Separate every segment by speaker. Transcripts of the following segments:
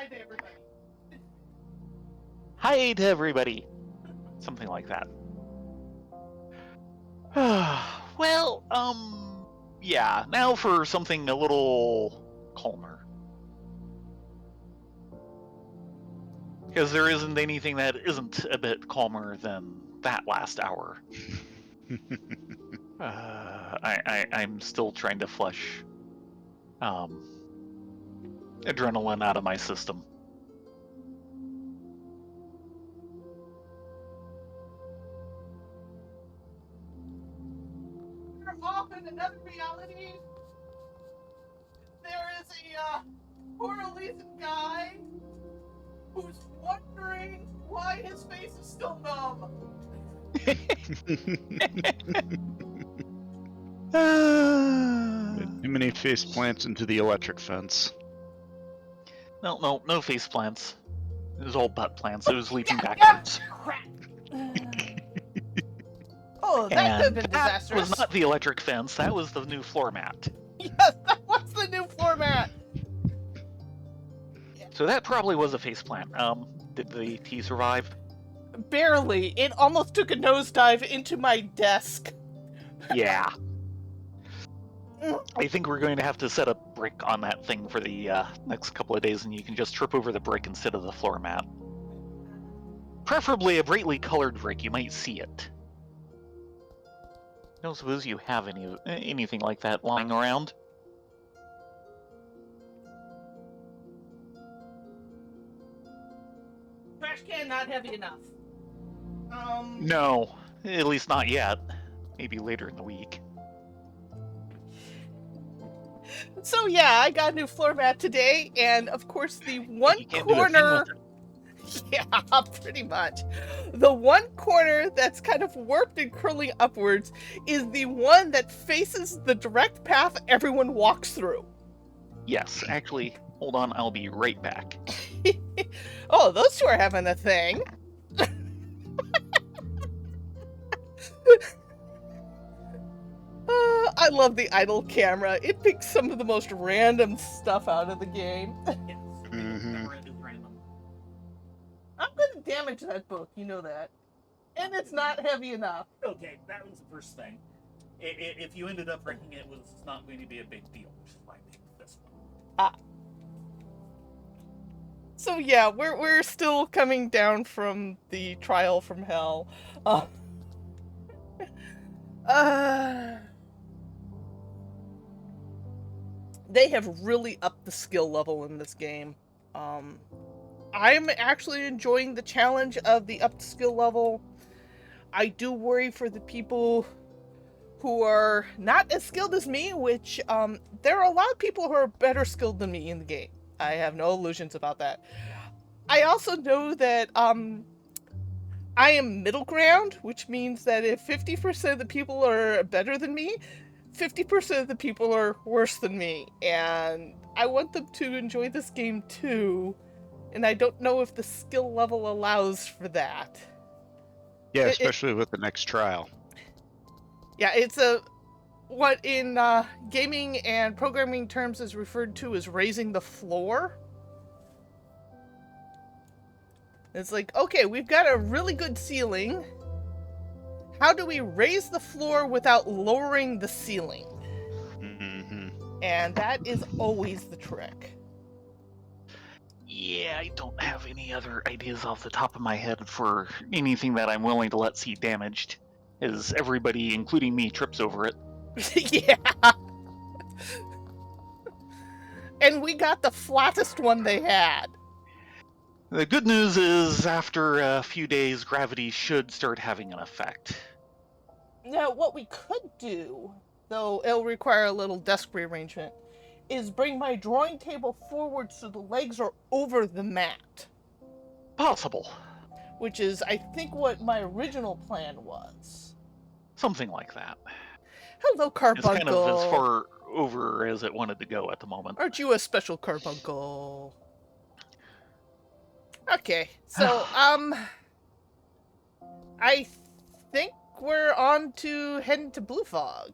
Speaker 1: hi to everybody.
Speaker 2: Hi to everybody. Something like that. Well, yeah, now for something a little calmer. Because there isn't anything that isn't a bit calmer than that last hour. I'm still trying to flush adrenaline out of my system.
Speaker 1: We're off in another reality. There is a Correlation guy who's wondering why his face is still numb.
Speaker 3: Too many face plants into the electric fence.
Speaker 2: No face plants. It was all butt plants. It was leaping backwards.
Speaker 1: Crap. Oh, that could have been disastrous.
Speaker 2: That was not the electric fence. That was the new floor mat.
Speaker 1: Yes, that was the new floor mat.
Speaker 2: So that probably was a face plant. Did the tea survive?
Speaker 1: Barely. It almost took a nosedive into my desk.
Speaker 2: Yeah. I think we're going to have to set a brick on that thing for the next couple of days, and you can just trip over the brick instead of the floor mat. Preferably a brightly colored brick. You might see it. I don't suppose you have anything like that lying around?
Speaker 1: Trash can not heavy enough.
Speaker 2: No, at least not yet. Maybe later in the week.
Speaker 1: So yeah, I got a new floor mat today, and of course the one corner. Yeah, pretty much. The one corner that's kind of warped and curling upwards is the one that faces the direct path everyone walks through.
Speaker 2: Yes, actually, hold on, I'll be right back.
Speaker 1: Oh, those two are having a thing. I love the idle camera. It picks some of the most random stuff out of the game.
Speaker 4: Yes, camera is random.
Speaker 1: I'm gonna damage that book, you know that. And it's not heavy enough.
Speaker 4: Okay, that was the first thing. If you ended up breaking it, it was not going to be a big deal, which is why I picked this one.
Speaker 1: So yeah, we're still coming down from the trial from hell. They have really upped the skill level in this game. I'm actually enjoying the challenge of the upped skill level. I do worry for the people who are not as skilled as me, which there are a lot of people who are better skilled than me in the game. I have no illusions about that. I also know that I am middle ground, which means that if 50% of the people are better than me, 50% of the people are worse than me, and I want them to enjoy this game too, and I don't know if the skill level allows for that.
Speaker 3: Yeah, especially with the next trial.
Speaker 1: Yeah, it's what in gaming and programming terms is referred to as raising the floor. It's like, okay, we've got a really good ceiling. How do we raise the floor without lowering the ceiling?
Speaker 3: Mm-hmm.
Speaker 1: And that is always the trick.
Speaker 2: Yeah, I don't have any other ideas off the top of my head for anything that I'm willing to let see damaged, as everybody, including me, trips over it.
Speaker 1: Yeah. And we got the flattest one they had.
Speaker 2: The good news is, after a few days, gravity should start having an effect.
Speaker 1: Now, what we could do, though it'll require a little desk rearrangement, is bring my drawing table forward so the legs are over the mat.
Speaker 2: Possible.
Speaker 1: Which is, I think, what my original plan was.
Speaker 2: Something like that.
Speaker 1: Hello, Carbuncle.
Speaker 2: It's kind of as far over as it wanted to go at the moment.
Speaker 1: Aren't you a special Carbuncle? Okay, so, I think we're on to heading to Blue Fog.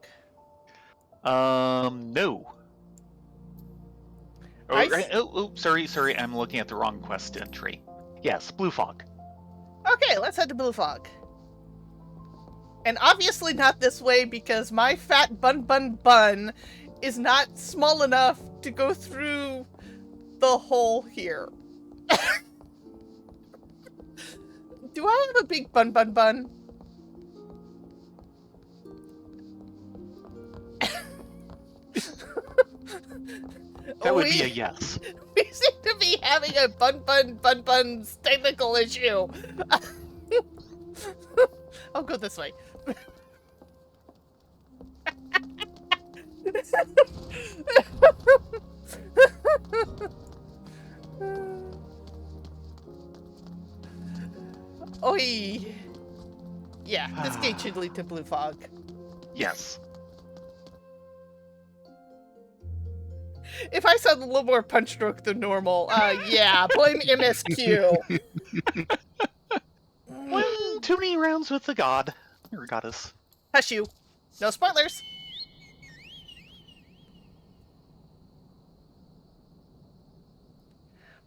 Speaker 2: No. Sorry, I'm looking at the wrong quest entry. Yes, Blue Fog.
Speaker 1: Okay, let's head to Blue Fog. And obviously not this way because my fat bun is not small enough to go through the hole here. Do I have a big bun?
Speaker 2: That would be a yes.
Speaker 1: We seem to be having a bun's technical issue. I'll go this way. Oi. Yeah, this gate should lead to Blue Fog.
Speaker 2: Yes.
Speaker 1: If I sound a little more punch stroke than normal, yeah, blame MSQ.
Speaker 2: One too many rounds with the god. Or goddess.
Speaker 1: Hush you. No spoilers.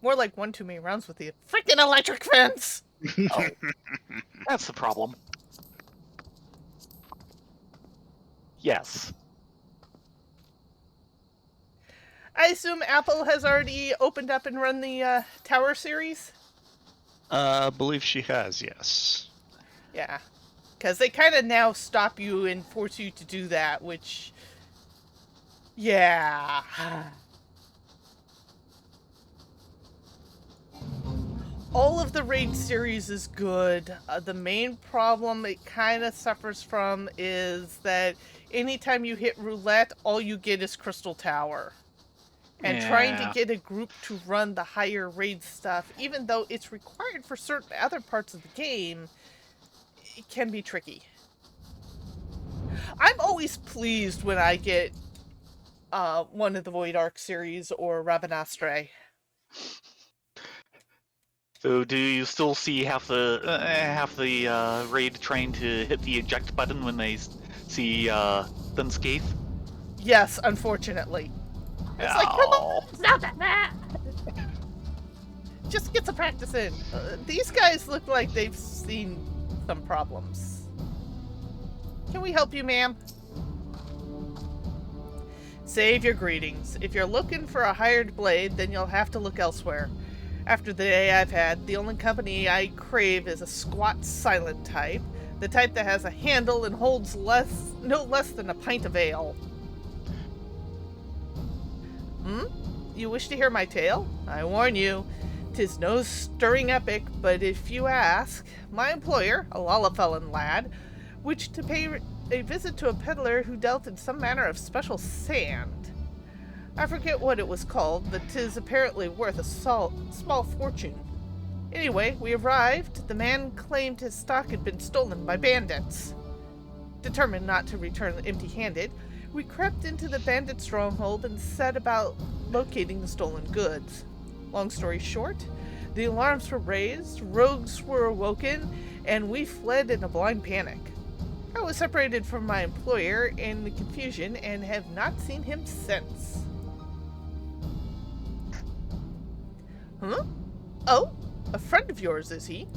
Speaker 1: More like one too many rounds with the freaking electric fence.
Speaker 2: Oh, that's the problem. Yes.
Speaker 1: I assume Apple has already opened up and run the Tower series?
Speaker 3: I believe she has, yes.
Speaker 1: Yeah. Because they kind of now stop you and force you to do that, which... Yeah. All of the Raid series is good. The main problem it kind of suffers from is that anytime you hit roulette, all you get is Crystal Tower. And trying to get a group to run the higher raid stuff, even though it's required for certain other parts of the game, it can be tricky. I'm always pleased when I get one of the Void Ark series or Rabanastre.
Speaker 2: So do you still see half the raid trying to hit the eject button when they see Dunscape?
Speaker 1: Yes, unfortunately. It's like, come on, it's not that bad. Just get some practice in. These guys look like they've seen some problems. Can we help you, ma'am? Save your greetings. If you're looking for a hired blade, then you'll have to look elsewhere. After the day I've had, the only company I crave is a squat, silent type. The type that has a handle and holds no less than a pint of ale. You wish to hear my tale? I warn you, 'tis no stirring epic, but if you ask, my employer, a Lalafellan lad, wished to pay a visit to a peddler who dealt in some manner of special sand. I forget what it was called, but 'tis apparently worth a small fortune. Anyway, we arrived. The man claimed his stock had been stolen by bandits. Determined not to return empty-handed, we crept into the bandit stronghold and set about locating the stolen goods. Long story short, the alarms were raised, rogues were awoken, and we fled in a blind panic. I was separated from my employer in the confusion and have not seen him since. Huh? Oh, a friend of yours, is he?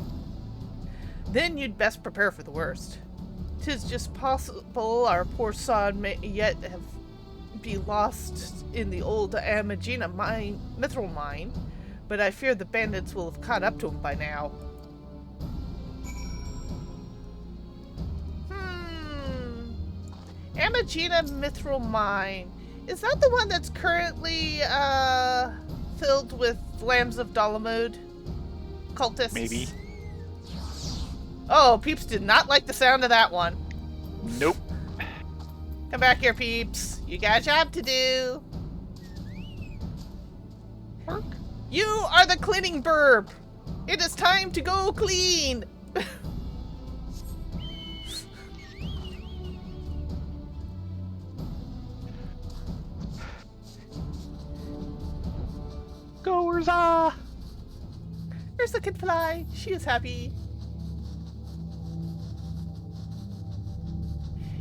Speaker 1: Then you'd best prepare for the worst. 'Tis just possible our poor sod may yet be lost in the old Amagina mithril mine, but I fear the bandits will have caught up to him by now. Amagina mithril mine. Is that the one that's currently filled with lambs of Dalamud? Cultists?
Speaker 2: Maybe.
Speaker 1: Oh, Peeps did not like the sound of that one.
Speaker 2: Nope.
Speaker 1: Come back here, Peeps. You got a job to do.
Speaker 2: Work.
Speaker 1: You are the cleaning burb. It is time to go clean.
Speaker 2: Go, Eorzea!
Speaker 1: Ursa can fly. She is happy.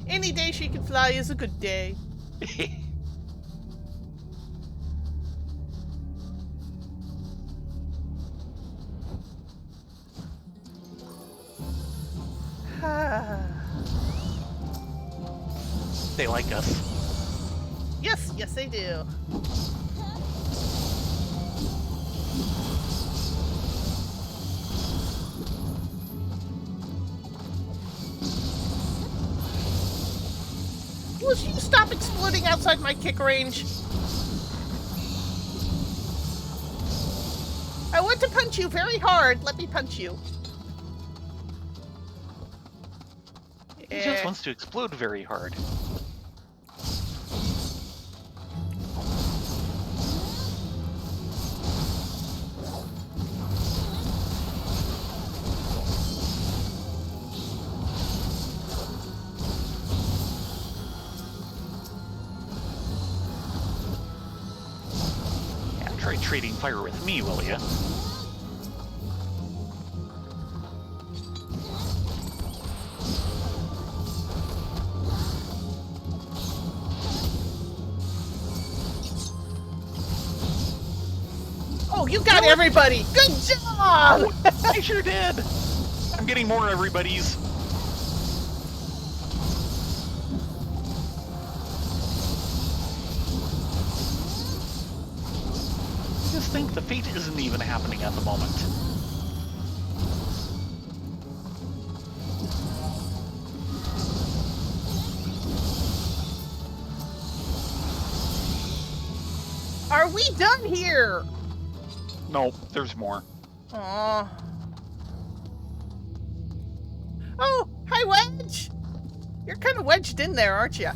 Speaker 1: Any day she can fly is a good day.
Speaker 2: They like us.
Speaker 1: Yes, yes they do. Will you stop exploding outside my kick range? I want to punch you very hard. Let me punch you.
Speaker 2: He just wants to explode very hard. Yeah, try trading fire with me, will ya?
Speaker 1: Oh, you got everybody! Good job!
Speaker 2: I sure did! I'm getting more everybody's. Just think the fate isn't even happening at the moment.
Speaker 1: Are we done here?
Speaker 2: No, there's more.
Speaker 1: Aw. Oh, hi, Wedge! You're kind of wedged in there, aren't you?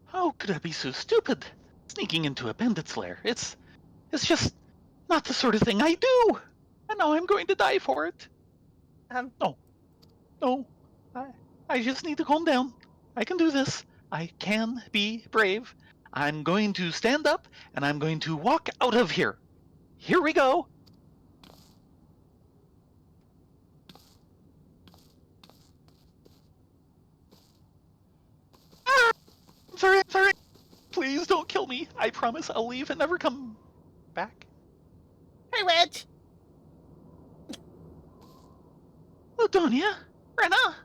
Speaker 2: How could I be so stupid? Sneaking into a bandit's lair. It's just not the sort of thing I do! And now I'm going to die for it. No. I just need to calm down. I can do this. I can be brave. I'm going to stand up and I'm going to walk out of here. Here we go. Ah! I'm sorry. Please don't kill me. I promise I'll leave and never come back.
Speaker 1: Hi, Wedge!
Speaker 2: Ladonia? Rena?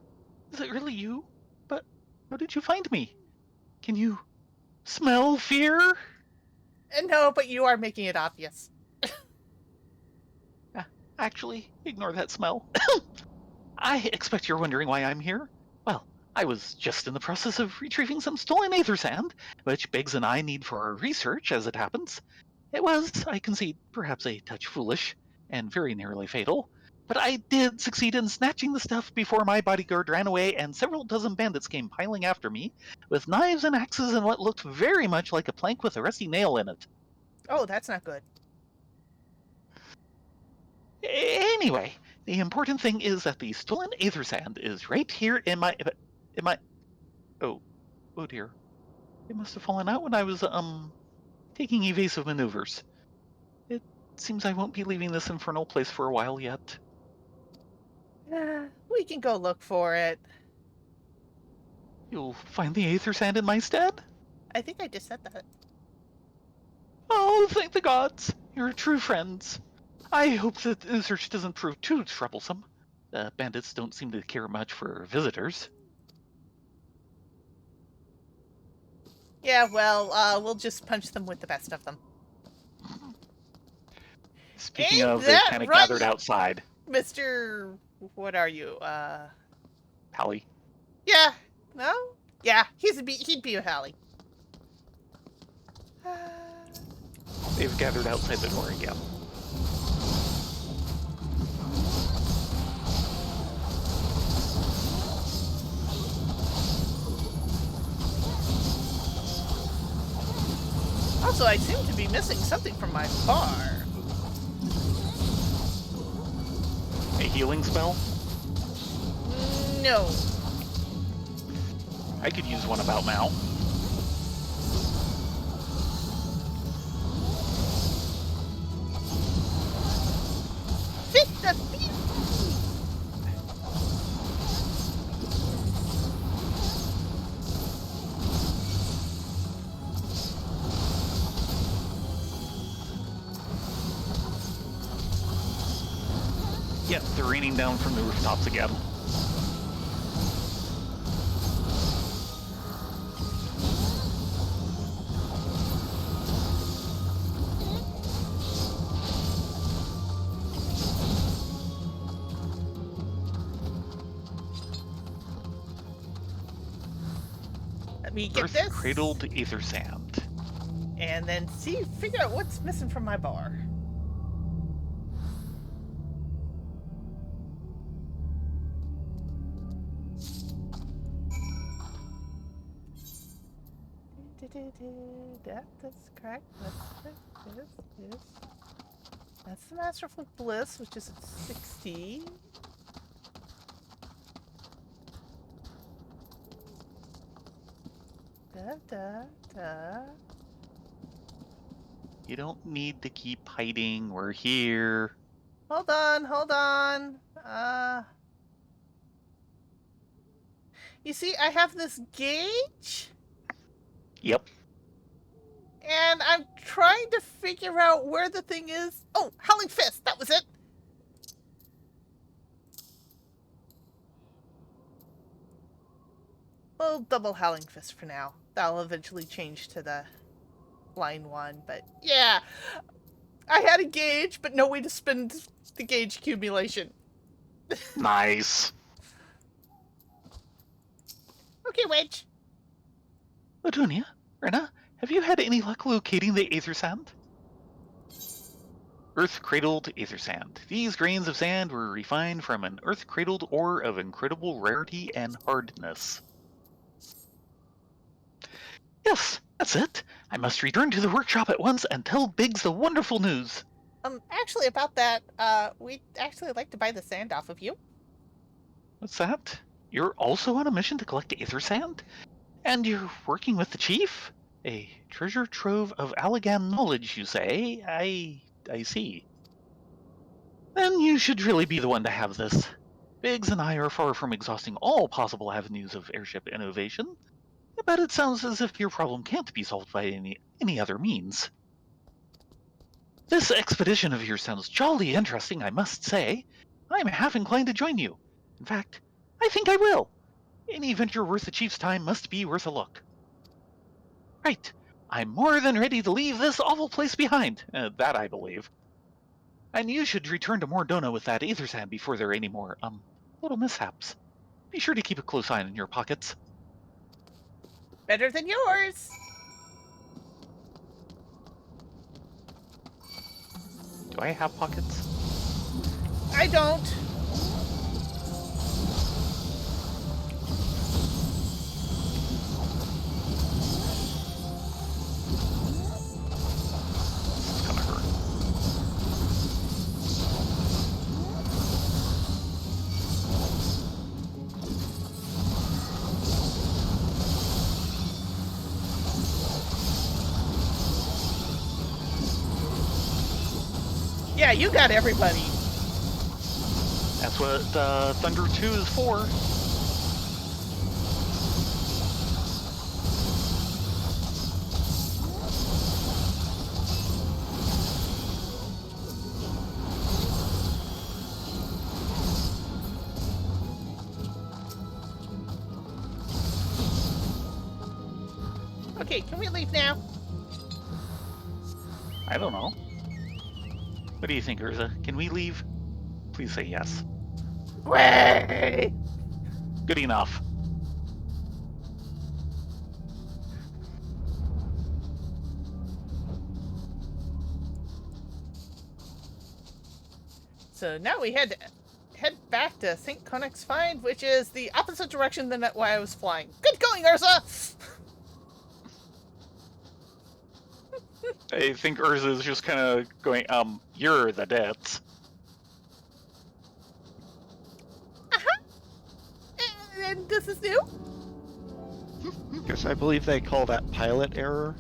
Speaker 2: Is it really you? But how did you find me? Can you smell fear?
Speaker 1: No, but you are making it obvious.
Speaker 2: Actually, ignore that smell. I expect you're wondering why I'm here. Well, I was just in the process of retrieving some stolen aether sand, which Biggs and I need for our research as it happens. It was, I concede, perhaps a touch foolish, and very nearly fatal, but I did succeed in snatching the stuff before my bodyguard ran away and several dozen bandits came piling after me, with knives and axes and what looked very much like a plank with a rusty nail in it.
Speaker 1: Oh, that's not good.
Speaker 2: Anyway, the important thing is that the stolen aether sand is right here in my... Oh dear. It must have fallen out when I was, taking evasive maneuvers. It seems I won't be leaving this infernal place for a while yet.
Speaker 1: We can go look for it.
Speaker 2: You'll find the aether sand in my stead?
Speaker 1: I think I just said that.
Speaker 2: Oh, thank the gods. You're true friends. I hope that the search doesn't prove too troublesome. The bandits don't seem to care much for visitors.
Speaker 1: Yeah, well, we'll just punch them with the best of them.
Speaker 2: Speaking
Speaker 1: Ain't
Speaker 2: of, they
Speaker 1: that
Speaker 2: kind of
Speaker 1: right?
Speaker 2: gathered outside.
Speaker 1: Mr. What are you?
Speaker 2: Hallie.
Speaker 1: Yeah. No? Yeah, he'd be a Hallie.
Speaker 2: They've gathered outside the door again.
Speaker 1: Also, I seem to be missing something from my bar.
Speaker 2: A healing spell?
Speaker 1: No.
Speaker 2: I could use one about now.
Speaker 1: Fit the beat.
Speaker 2: Yep, they're raining down from the rooftops again.
Speaker 1: Let me get this.
Speaker 2: Earth-cradled aether sand.
Speaker 1: And then figure out what's missing from my bar. That's correct. That's the Masterful Bliss, which is at 60.
Speaker 2: You don't need to keep hiding. We're here.
Speaker 1: Hold on. You see, I have this gauge,
Speaker 2: Yep.
Speaker 1: and I'm trying to figure out where the thing is. Oh, Howling Fist, that was it. We'll double Howling Fist for now. That'll eventually change to the line 1, but yeah. I had a gauge, but no way to spend the gauge accumulation.
Speaker 2: Nice.
Speaker 1: Okay, Wedge.
Speaker 2: Ladunia, Rena, have you had any luck locating the aether sand? Earth-cradled aether sand. These grains of sand were refined from an earth-cradled ore of incredible rarity and hardness. Yes, that's it. I must return to the workshop at once and tell Biggs the wonderful news.
Speaker 1: Actually, about that, we'd actually like to buy the sand off of you.
Speaker 2: What's that? You're also on a mission to collect aether sand? And you're working with the chief? A treasure trove of Allagan knowledge, you say? I see. Then you should really be the one to have this. Biggs and I are far from exhausting all possible avenues of airship innovation, but it sounds as if your problem can't be solved by any other means. This expedition of yours sounds jolly interesting, I must say. I'm half inclined to join you. In fact, I think I will. Any venture worth the chief's time must be worth a look. Right. I'm more than ready to leave this awful place behind. That I believe. And you should return to Mordona with that aether sand before there are any more, little mishaps. Be sure to keep a close eye on your pockets.
Speaker 1: Better than yours.
Speaker 2: Do I have pockets?
Speaker 1: I don't.
Speaker 2: This is gonna hurt.
Speaker 1: Yeah, you got everybody.
Speaker 2: That's what Thunder 2 is for.
Speaker 1: Okay, can we leave now?
Speaker 2: I don't know. What do you think, Eorzea? Can we leave? Please say yes.
Speaker 1: Way!
Speaker 2: Good enough.
Speaker 1: So now we head back to St. Connick's Find, which is the opposite direction than why I was flying. Good going, Eorzea!
Speaker 2: I think Eorzea is just kind of going, you're the debts.
Speaker 1: And this is new?
Speaker 3: Because I believe they call that pilot error.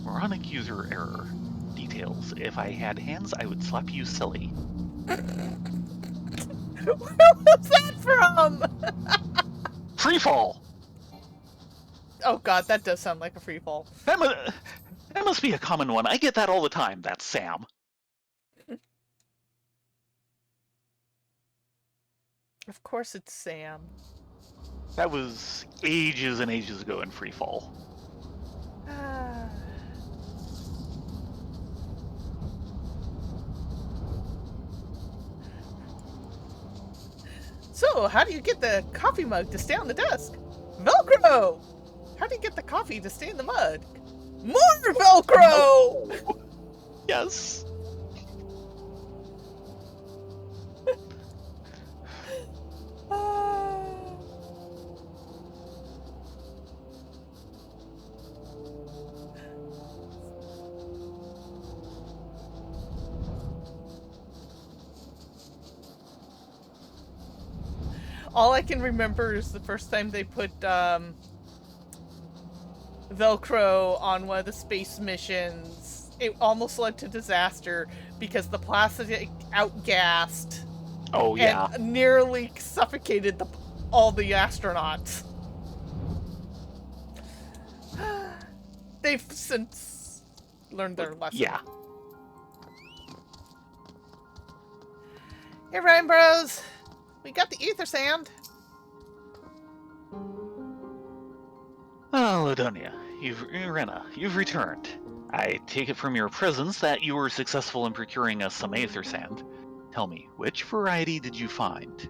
Speaker 2: Moronic user error. Details. If I had hands, I would slap you silly.
Speaker 1: Where was that from?
Speaker 2: Freefall!
Speaker 1: Oh god, that does sound like a free fall.
Speaker 2: That must be a common one. I get that all the time. That's Sam.
Speaker 1: Of course it's Sam.
Speaker 2: That was ages and ages ago in Free Fall.
Speaker 1: Ah. So, how do you get the coffee mug to stay on the desk? Velcro! How do you get the coffee to stay in the mug? More Velcro!
Speaker 2: Yes.
Speaker 1: Ah. All I can remember is the first time they put Velcro on one of the space missions. It almost led to disaster because the plastic outgassed
Speaker 2: Oh, yeah.
Speaker 1: and nearly suffocated all the astronauts. They've since learned their lesson.
Speaker 2: Yeah.
Speaker 1: Hey, Ryan Bros! We got the ether sand.
Speaker 2: Oh, Ladonia, you've returned. I take it from your presence that you were successful in procuring us some aether sand. Tell me, which variety did you find?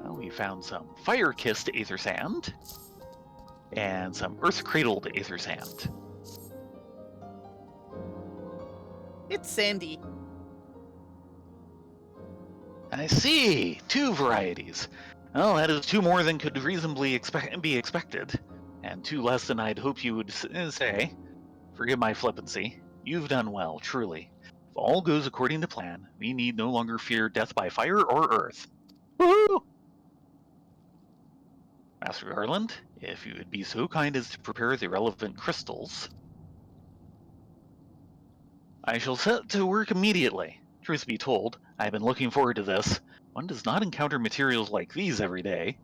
Speaker 2: Well, we found some fire-kissed aether sand, and some earth-cradled aether sand.
Speaker 1: It's sandy.
Speaker 2: I see, 2 varieties. Well, that is 2 more than could reasonably be expected, and 2 less than I'd hoped you would say. Forgive my flippancy. You've done well, truly. If all goes according to plan, we need no longer fear death by fire or earth. Woohoo! Master Garland, if you would be so kind as to prepare the relevant crystals, I shall set to work immediately. Truth be told, I've been looking forward to this. One does not encounter materials like these every day.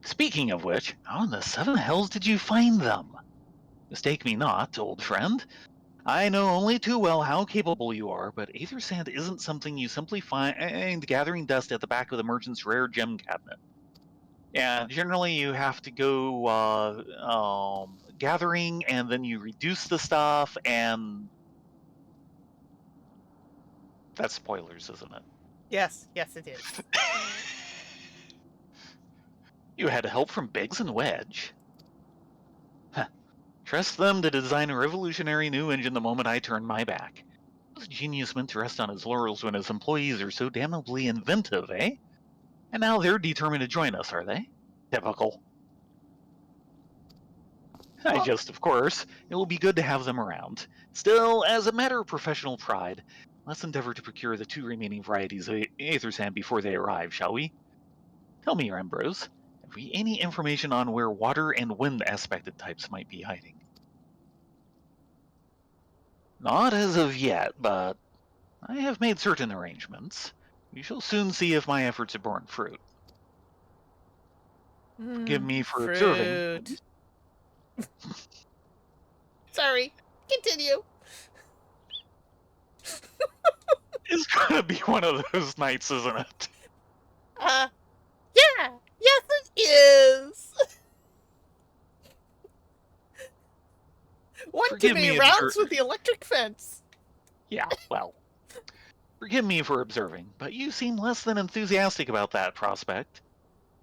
Speaker 2: Speaking of which, how in the 7 hells did you find them? Mistake me not, old friend. I know only too well how capable you are, but aether sand isn't something you simply find gathering dust at the back of the merchant's rare gem cabinet. Yeah, generally you have to go gathering, and then you reduce the stuff, and that's spoilers, isn't it?
Speaker 1: Yes, it is.
Speaker 2: You had help from Biggs and Wedge. Huh. Trust them to design a revolutionary new engine the moment I turn my back. Was genius meant to rest on his laurels when his employees are so damnably inventive, eh? And now they're determined to join us, are they? Typical. I
Speaker 1: Well-
Speaker 2: just, of course. It will be good to have them around. Still, as a matter of professional pride, let's endeavor to procure the 2 remaining varieties of aether sand before they arrive, shall we? Tell me, Ambrose, have we any information on where water and wind aspected types might be hiding? Not as of yet, but I have made certain arrangements. We shall soon see if my efforts have borne fruit. Forgive me for observing.
Speaker 1: Fruit. Sorry. Continue.
Speaker 2: It's gonna be one of those nights, isn't it?
Speaker 1: Yeah. Yes, it is. One
Speaker 2: Forgive
Speaker 1: too many
Speaker 2: me,
Speaker 1: rounds with the electric fence.
Speaker 2: Yeah, well. Forgive me for observing, but you seem less than enthusiastic about that prospect.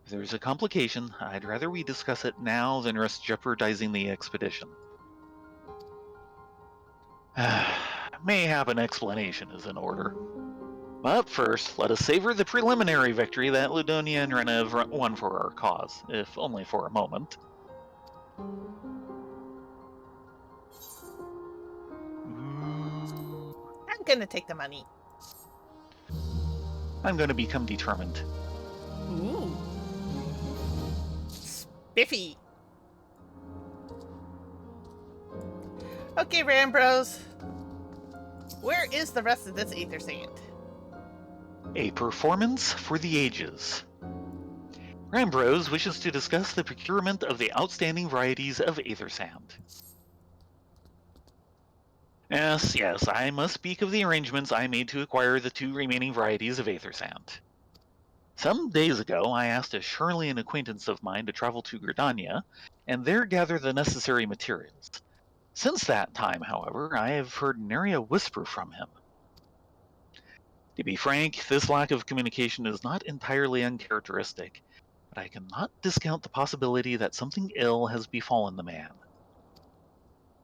Speaker 2: If there's a complication, I'd rather we discuss it now than risk jeopardizing the expedition. Mayhap an explanation is in order. But first, let us savor the preliminary victory that Ludonia and Rena have won for our cause, if only for a moment.
Speaker 1: I'm gonna take the money.
Speaker 2: I'm going to become determined.
Speaker 1: Ooh. Spiffy. Okay, Rambros. Where is the rest of this aether sand?
Speaker 2: A performance for the ages. Rambrose wishes to discuss the procurement of the outstanding varieties of aether sand. Yes, I must speak of the arrangements I made to acquire the 2 remaining varieties of aether sand. Some days ago, I asked a Shirleyan acquaintance of mine to travel to Gridania, and there gather the necessary materials. Since that time, however, I have heard nary a whisper from him. To be frank, this lack of communication is not entirely uncharacteristic, but I cannot discount the possibility that something ill has befallen the man.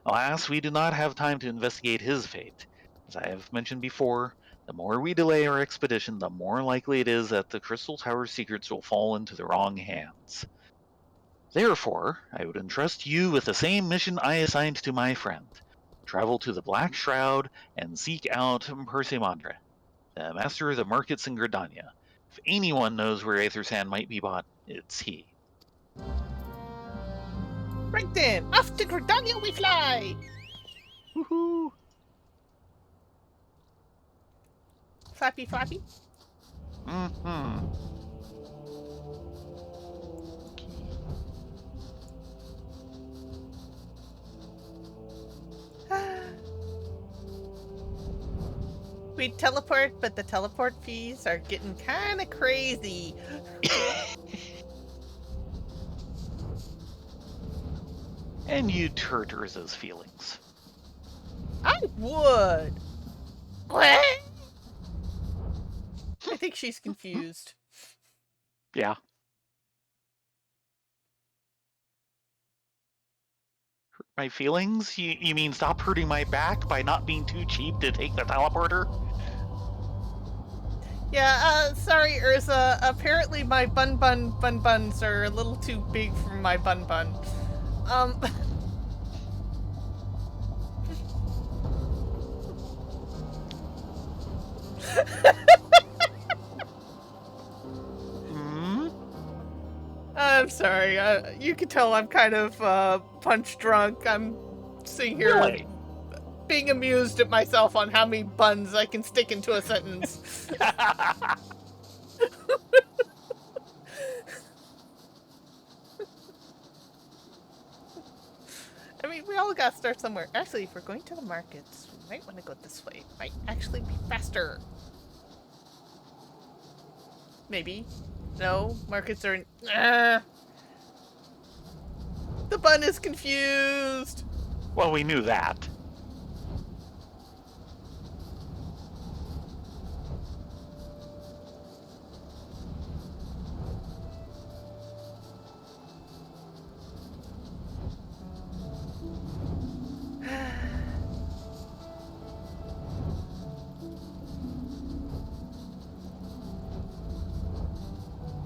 Speaker 2: Alas, we do not have time to investigate his fate. As I have mentioned before, the more we delay our expedition, the more likely it is that the Crystal Tower's secrets will fall into the wrong hands. Therefore, I would entrust you with the same mission I assigned to my friend. Travel to the Black Shroud and seek out Persimandre, the master of the markets in Gridania. If anyone knows where aether sand might be bought, it's he.
Speaker 1: Right then, off to Gridania we fly!
Speaker 2: Woohoo!
Speaker 1: Flappy, flappy.
Speaker 2: Mm-hmm.
Speaker 1: We teleport, but the teleport fees are getting kind of crazy.
Speaker 2: And you'd hurt Urza's feelings.
Speaker 1: I would. What? I think she's confused.
Speaker 2: Yeah. Hurt my feelings? You mean stop hurting my back by not being too cheap to take the teleporter?
Speaker 1: Yeah, sorry, Urza. Apparently my buns are a little too big for my bun. I'm sorry. You can tell I'm kind of punch drunk. I'm sitting here
Speaker 2: Really?
Speaker 1: being amused at myself on how many buns I can stick into a sentence. I mean, we all gotta start somewhere. Actually, if we're going to the markets, we might want to go this way. It might actually be faster. Maybe. No, markets are in... The bun is confused.
Speaker 2: Well, we knew that.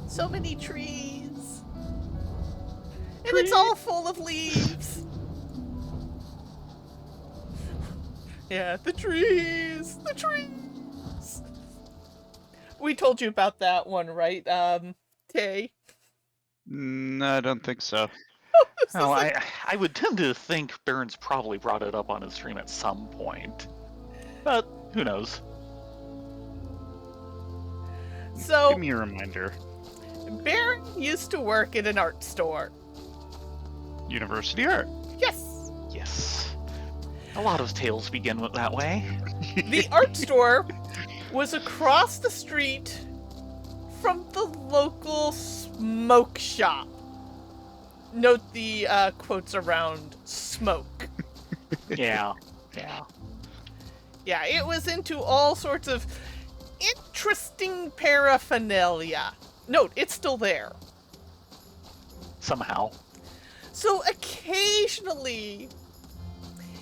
Speaker 1: So many trees. And it's all full of leaves. Yeah, the trees. The trees. We told you about that one, right, Tay?
Speaker 3: No, I don't think so.
Speaker 2: Well, I would tend to think Baron's probably brought it up on his stream at some point. But who knows?
Speaker 1: So,
Speaker 3: Give me a reminder.
Speaker 1: Baron used to work at an art store.
Speaker 3: University art.
Speaker 1: Yes.
Speaker 2: Yes. A lot of tales begin that way.
Speaker 1: The art store was across the street from the local smoke shop. Note the quotes around smoke.
Speaker 2: Yeah.
Speaker 1: Yeah, it was into all sorts of interesting paraphernalia. Note, it's still there.
Speaker 2: Somehow.
Speaker 1: So occasionally,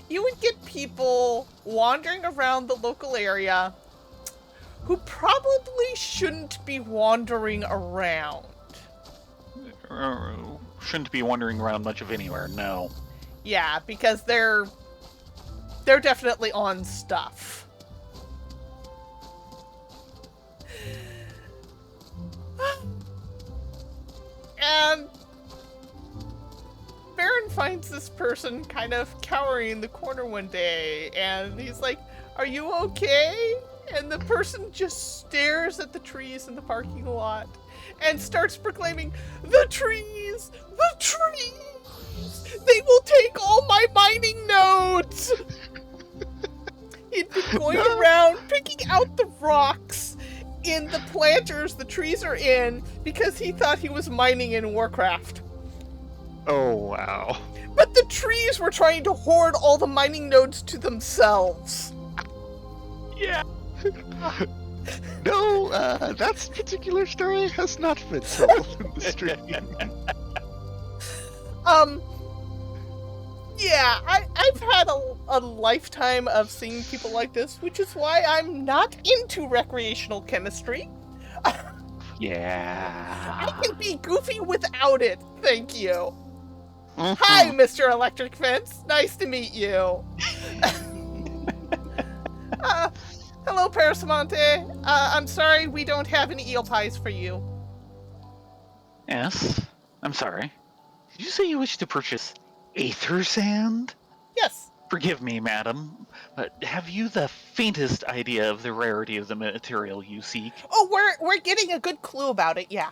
Speaker 1: you would get people wandering around the local area who probably shouldn't be wandering around.
Speaker 2: Shouldn't be wandering around much of anywhere, no.
Speaker 1: Yeah, because they're definitely on stuff. And Baron finds this person kind of cowering in the corner one day, and he's like, "Are you okay?" And the person just stares at the trees in the parking lot and starts proclaiming, "The trees! The trees! They will take all my mining nodes!" He'd been going around picking out the rocks in the planters the trees are in because he thought he was mining in Warcraft.
Speaker 3: Oh, wow.
Speaker 1: But the trees were trying to hoard all the mining nodes to themselves.
Speaker 2: Yeah.
Speaker 3: No, that particular story has not been told in the stream.
Speaker 1: Yeah, I've had a lifetime of seeing people like this, which is why I'm not into recreational chemistry.
Speaker 2: Yeah.
Speaker 1: I can be goofy without it, thank you.
Speaker 2: Mhm.
Speaker 1: Hi, Mr. Electric Fence. Nice to meet you. Hello, Parasamonte. I'm sorry we don't have any eel pies for you.
Speaker 2: Yes. I'm sorry. Did you say you wish to purchase aether sand?
Speaker 1: Yes.
Speaker 2: Forgive me, madam, but have you the faintest idea of the rarity of the material you seek?
Speaker 1: Oh, we're getting a good clue about it, yeah.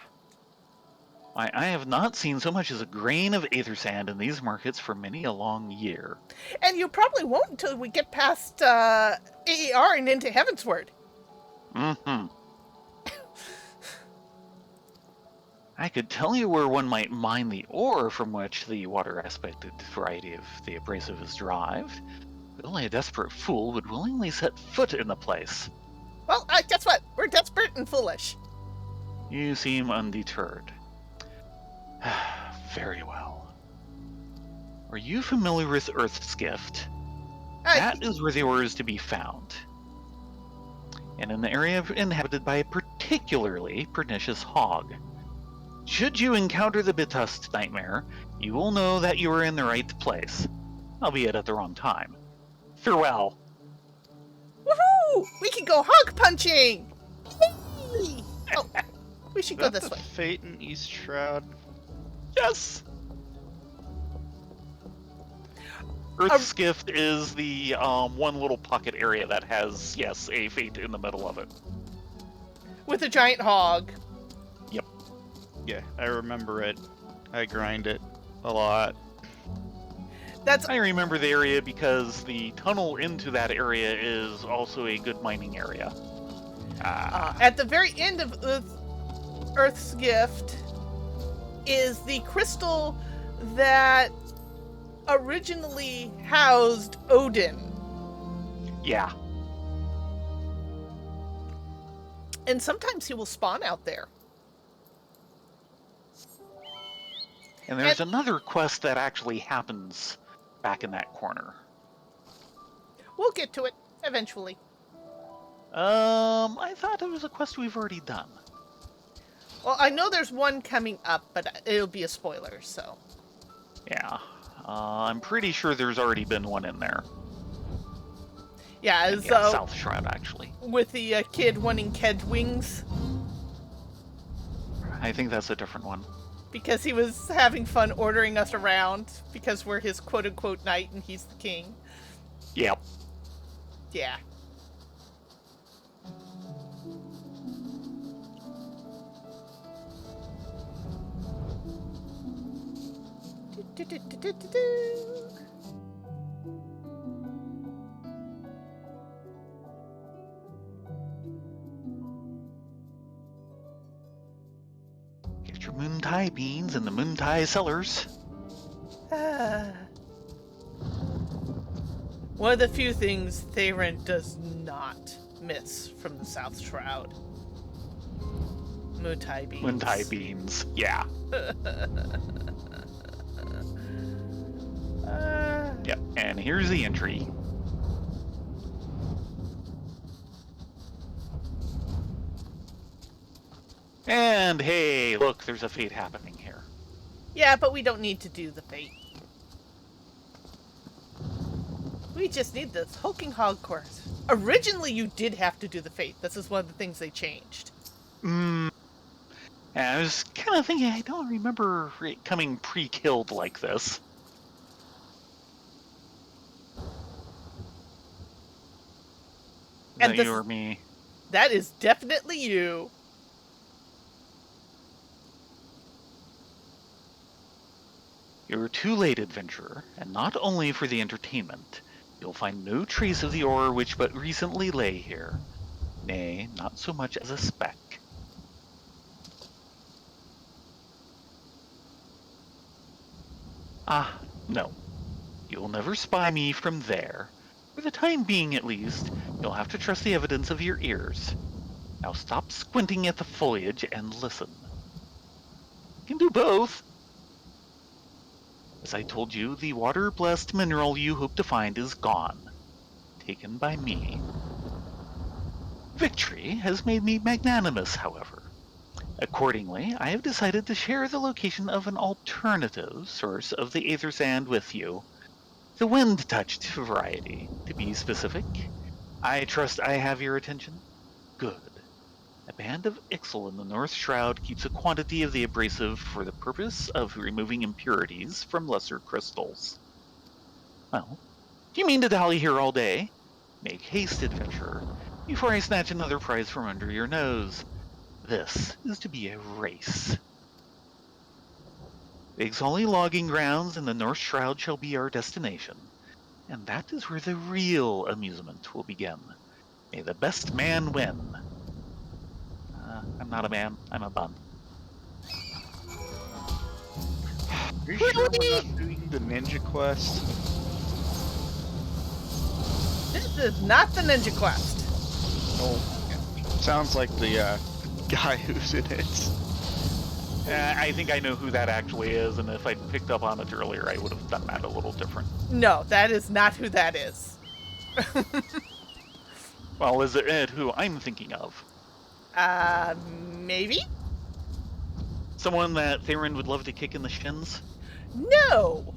Speaker 2: I have not seen so much as a grain of aether sand in these markets for many a long year.
Speaker 1: And you probably won't until we get past AER and into Heavensward.
Speaker 2: Mm-hmm. I could tell you where one might mine the ore from which the water-aspected variety of the abrasive is derived, but only a desperate fool would willingly set foot in the place.
Speaker 1: Well, guess what? We're desperate and foolish.
Speaker 2: You seem undeterred. Very well. Are you familiar with Earth's Gift? That is where the ore is to be found. And in the area inhabited by a particularly pernicious hog. Should you encounter the Bitust Nightmare, you will know that you are in the right place, albeit at the wrong time. Farewell.
Speaker 1: Woohoo! We can go hog punching! Yay! Oh, we should go this way.
Speaker 3: Fate and East Shroud.
Speaker 2: Yes! Earth's Gift is the one little pocket area that has, yes, a fate in the middle of it.
Speaker 1: With a giant hog.
Speaker 2: Yep.
Speaker 3: Yeah, I remember it. I grind it a lot.
Speaker 2: I remember the area because the tunnel into that area is also a good mining area.
Speaker 1: At the very end of Earth's Gift is the crystal that originally housed Odin.
Speaker 2: Yeah.
Speaker 1: And sometimes he will spawn out there.
Speaker 2: And there's another quest that actually happens back in that corner.
Speaker 1: We'll get to it eventually.
Speaker 2: I thought it was a quest we've already done.
Speaker 1: Well, I know there's one coming up, but it'll be a spoiler, so.
Speaker 2: Yeah. I'm pretty sure there's already been one in there.
Speaker 1: Yeah,
Speaker 2: Yeah, South Shroud, actually.
Speaker 1: With the kid wanting Ked's wings.
Speaker 2: I think that's a different one.
Speaker 1: Because he was having fun ordering us around, because we're his quote-unquote knight and he's the king.
Speaker 2: Yep.
Speaker 1: Yeah.
Speaker 2: Get your Moontai beans in the Moontai cellars.
Speaker 1: One of the few things Theron does not miss from the South Shroud. Moontai beans.
Speaker 2: Moontai beans, yeah. Yep, and here's the entry. And hey, look, there's a fate happening here.
Speaker 1: Yeah, but we don't need to do the fate. We just need this Hulking Hog course. Originally, you did have to do the fate. This is one of the things they changed.
Speaker 2: And I was kind of thinking, I don't remember it coming pre-killed like this. Is
Speaker 1: And
Speaker 2: that
Speaker 1: this,
Speaker 2: you or me?
Speaker 1: that is definitely you.
Speaker 2: You're too late, adventurer, and not only for the entertainment. You'll find no trace of the ore which but recently lay here. Nay, not so much as a speck. Ah, no. You'll never spy me from there. For the time being, at least, you'll have to trust the evidence of your ears. Now stop squinting at the foliage and listen. You can do both. As I told you, the water-blessed mineral you hope to find is gone. Taken by me. Victory has made me magnanimous, however. Accordingly, I have decided to share the location of an alternative source of the aether sand with you. The wind-touched variety, to be specific. I trust I have your attention? Good. A band of Ixal in the North Shroud keeps a quantity of the abrasive for the purpose of removing impurities from lesser crystals. Well, do you mean to dally here all day? Make haste, adventurer, before I snatch another prize from under your nose. This is to be a race. The Ixali logging grounds in the North Shroud shall be our destination, and that is where the real amusement will begin. May the best man win. I'm not a man, I'm a bun.
Speaker 3: Are you sure we're not doing the ninja quest?
Speaker 1: This is not the Ninja Quest.
Speaker 3: Oh, sounds like the guy who's in it.
Speaker 2: I think I know who that actually is, and if I'd picked up on it earlier, I would have done that a little different.
Speaker 1: No, that is not who that is.
Speaker 2: Well, is it who I'm thinking of?
Speaker 1: Maybe?
Speaker 2: Someone that Theron would love to kick in the shins?
Speaker 1: No!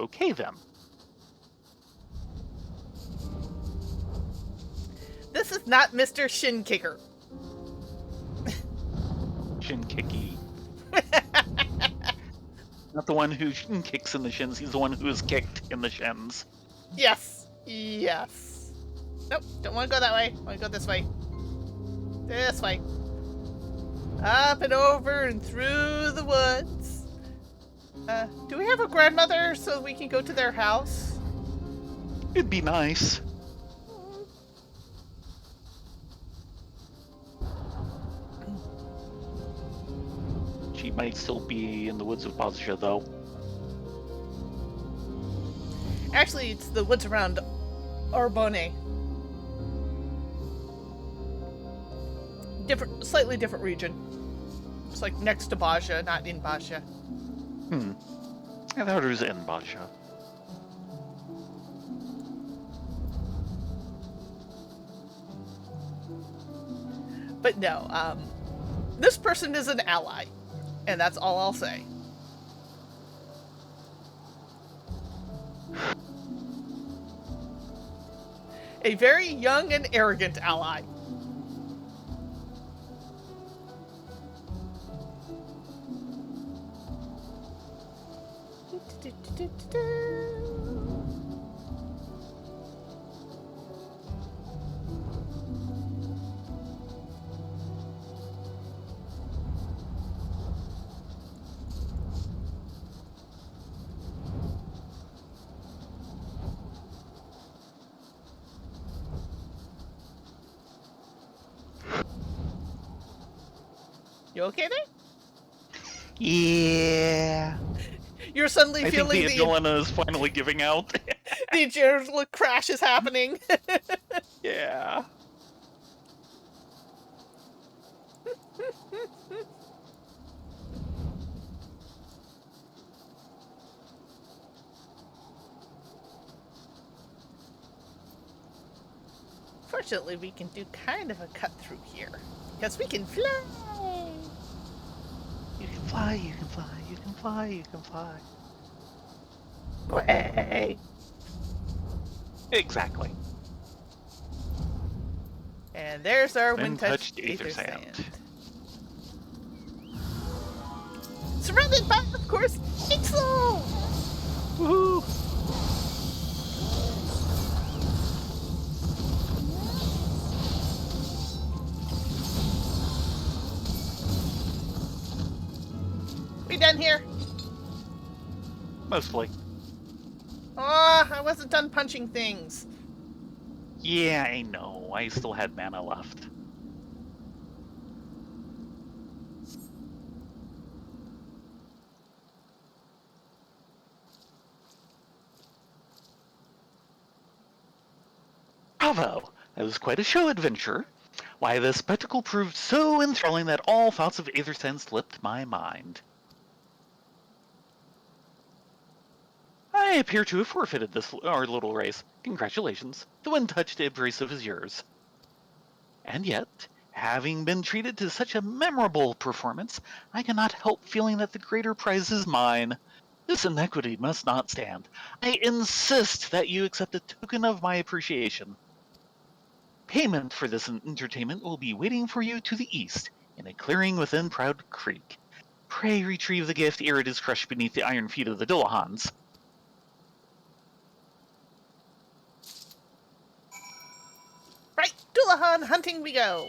Speaker 2: Okay, then.
Speaker 1: This is not Mr. Shin Kicker.
Speaker 2: Shin kicky. Not the one who kicks in the shins, he's the one who is kicked in the shins.
Speaker 1: Yes. Yes. Nope, don't want to go that way. I want to go this way. This way. Up and over and through the woods. Do we have a grandmother so we can go to their house?
Speaker 2: It'd be nice. She might still be in the woods of Basja, though.
Speaker 1: Actually, it's the woods around Arbonne. Slightly different region. It's like next to Basja, not in Basja.
Speaker 2: I thought it was in Basja.
Speaker 1: But no, this person is an ally, and that's all I'll say. A very young and arrogant ally. You okay there?
Speaker 2: Yeah.
Speaker 1: You're suddenly
Speaker 2: I think
Speaker 1: feeling
Speaker 2: the adrenaline is finally giving out.
Speaker 1: the adrenaline crash is happening.
Speaker 2: Yeah.
Speaker 1: Fortunately, we can do kind of a cut through here. Because we can fly!
Speaker 2: You can fly, you can fly, you can fly, you can fly.
Speaker 1: Way!
Speaker 2: Exactly.
Speaker 1: And there's our
Speaker 2: Wind-touched
Speaker 1: wind-touched
Speaker 2: aether
Speaker 1: aether
Speaker 2: sand.
Speaker 1: sand. Surrounded by, of course, Ixal!
Speaker 2: Woohoo!
Speaker 1: We done here?
Speaker 2: Mostly.
Speaker 1: Oh, I wasn't done punching things.
Speaker 2: Yeah, I know. I still had mana left. Bravo! That was quite a show adventure. Why, the spectacle proved so enthralling that all thoughts of Eorzea slipped my mind. I appear to have forfeited our little race. Congratulations. The one-touched abrasive is yours. And yet, having been treated to such a memorable performance, I cannot help feeling that the greater prize is mine. This inequity must not stand. I insist that you accept a token of my appreciation. Payment for this entertainment will be waiting for you to the east, in a clearing within Proud Creek. Pray retrieve the gift ere it is crushed beneath the iron feet of the Dullahans.
Speaker 1: Right, Dullahan hunting we go.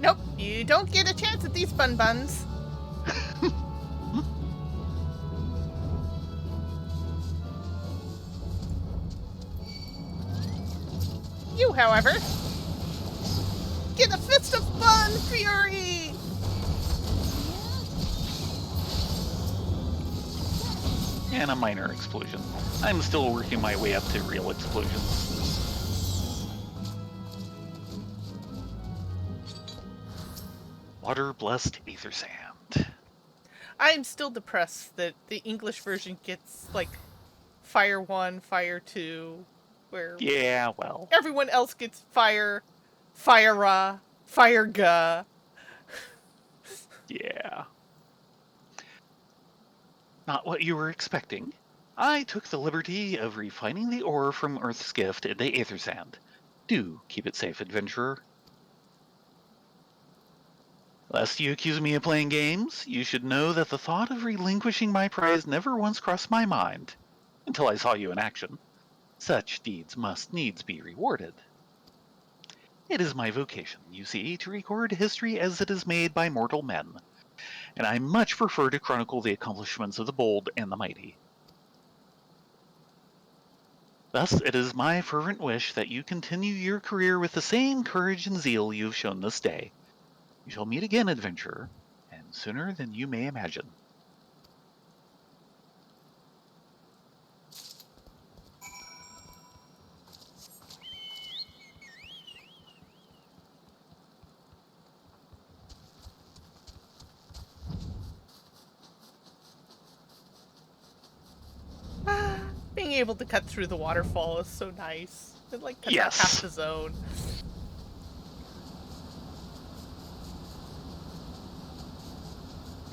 Speaker 1: Nope, you don't get a chance at these fun buns. You, however, get a fist of fun, Fury!
Speaker 2: And a minor explosion. I'm still working my way up to real explosions. Water-blessed aether sand.
Speaker 1: I'm still depressed that the English version gets, like, Fire 1, Fire 2, where
Speaker 2: Yeah, well.
Speaker 1: everyone else gets Fire, Fire-Ra, Fire-Ga.
Speaker 2: Yeah. Not what you were expecting. I took the liberty of refining the ore from Earth's gift into aether sand. Do keep it safe, adventurer. Lest you accuse me of playing games, you should know that the thought of relinquishing my prize never once crossed my mind, until I saw you in action. Such deeds must needs be rewarded. It is my vocation, you see, to record history as it is made by mortal men, and I much prefer to chronicle the accomplishments of the bold and the mighty. Thus, it is my fervent wish that you continue your career with the same courage and zeal you have shown this day. We shall meet again, adventurer, and sooner than you may imagine.
Speaker 1: Being able to cut through the waterfall is so nice. It, like, cuts out
Speaker 2: Yes.
Speaker 1: half the zone.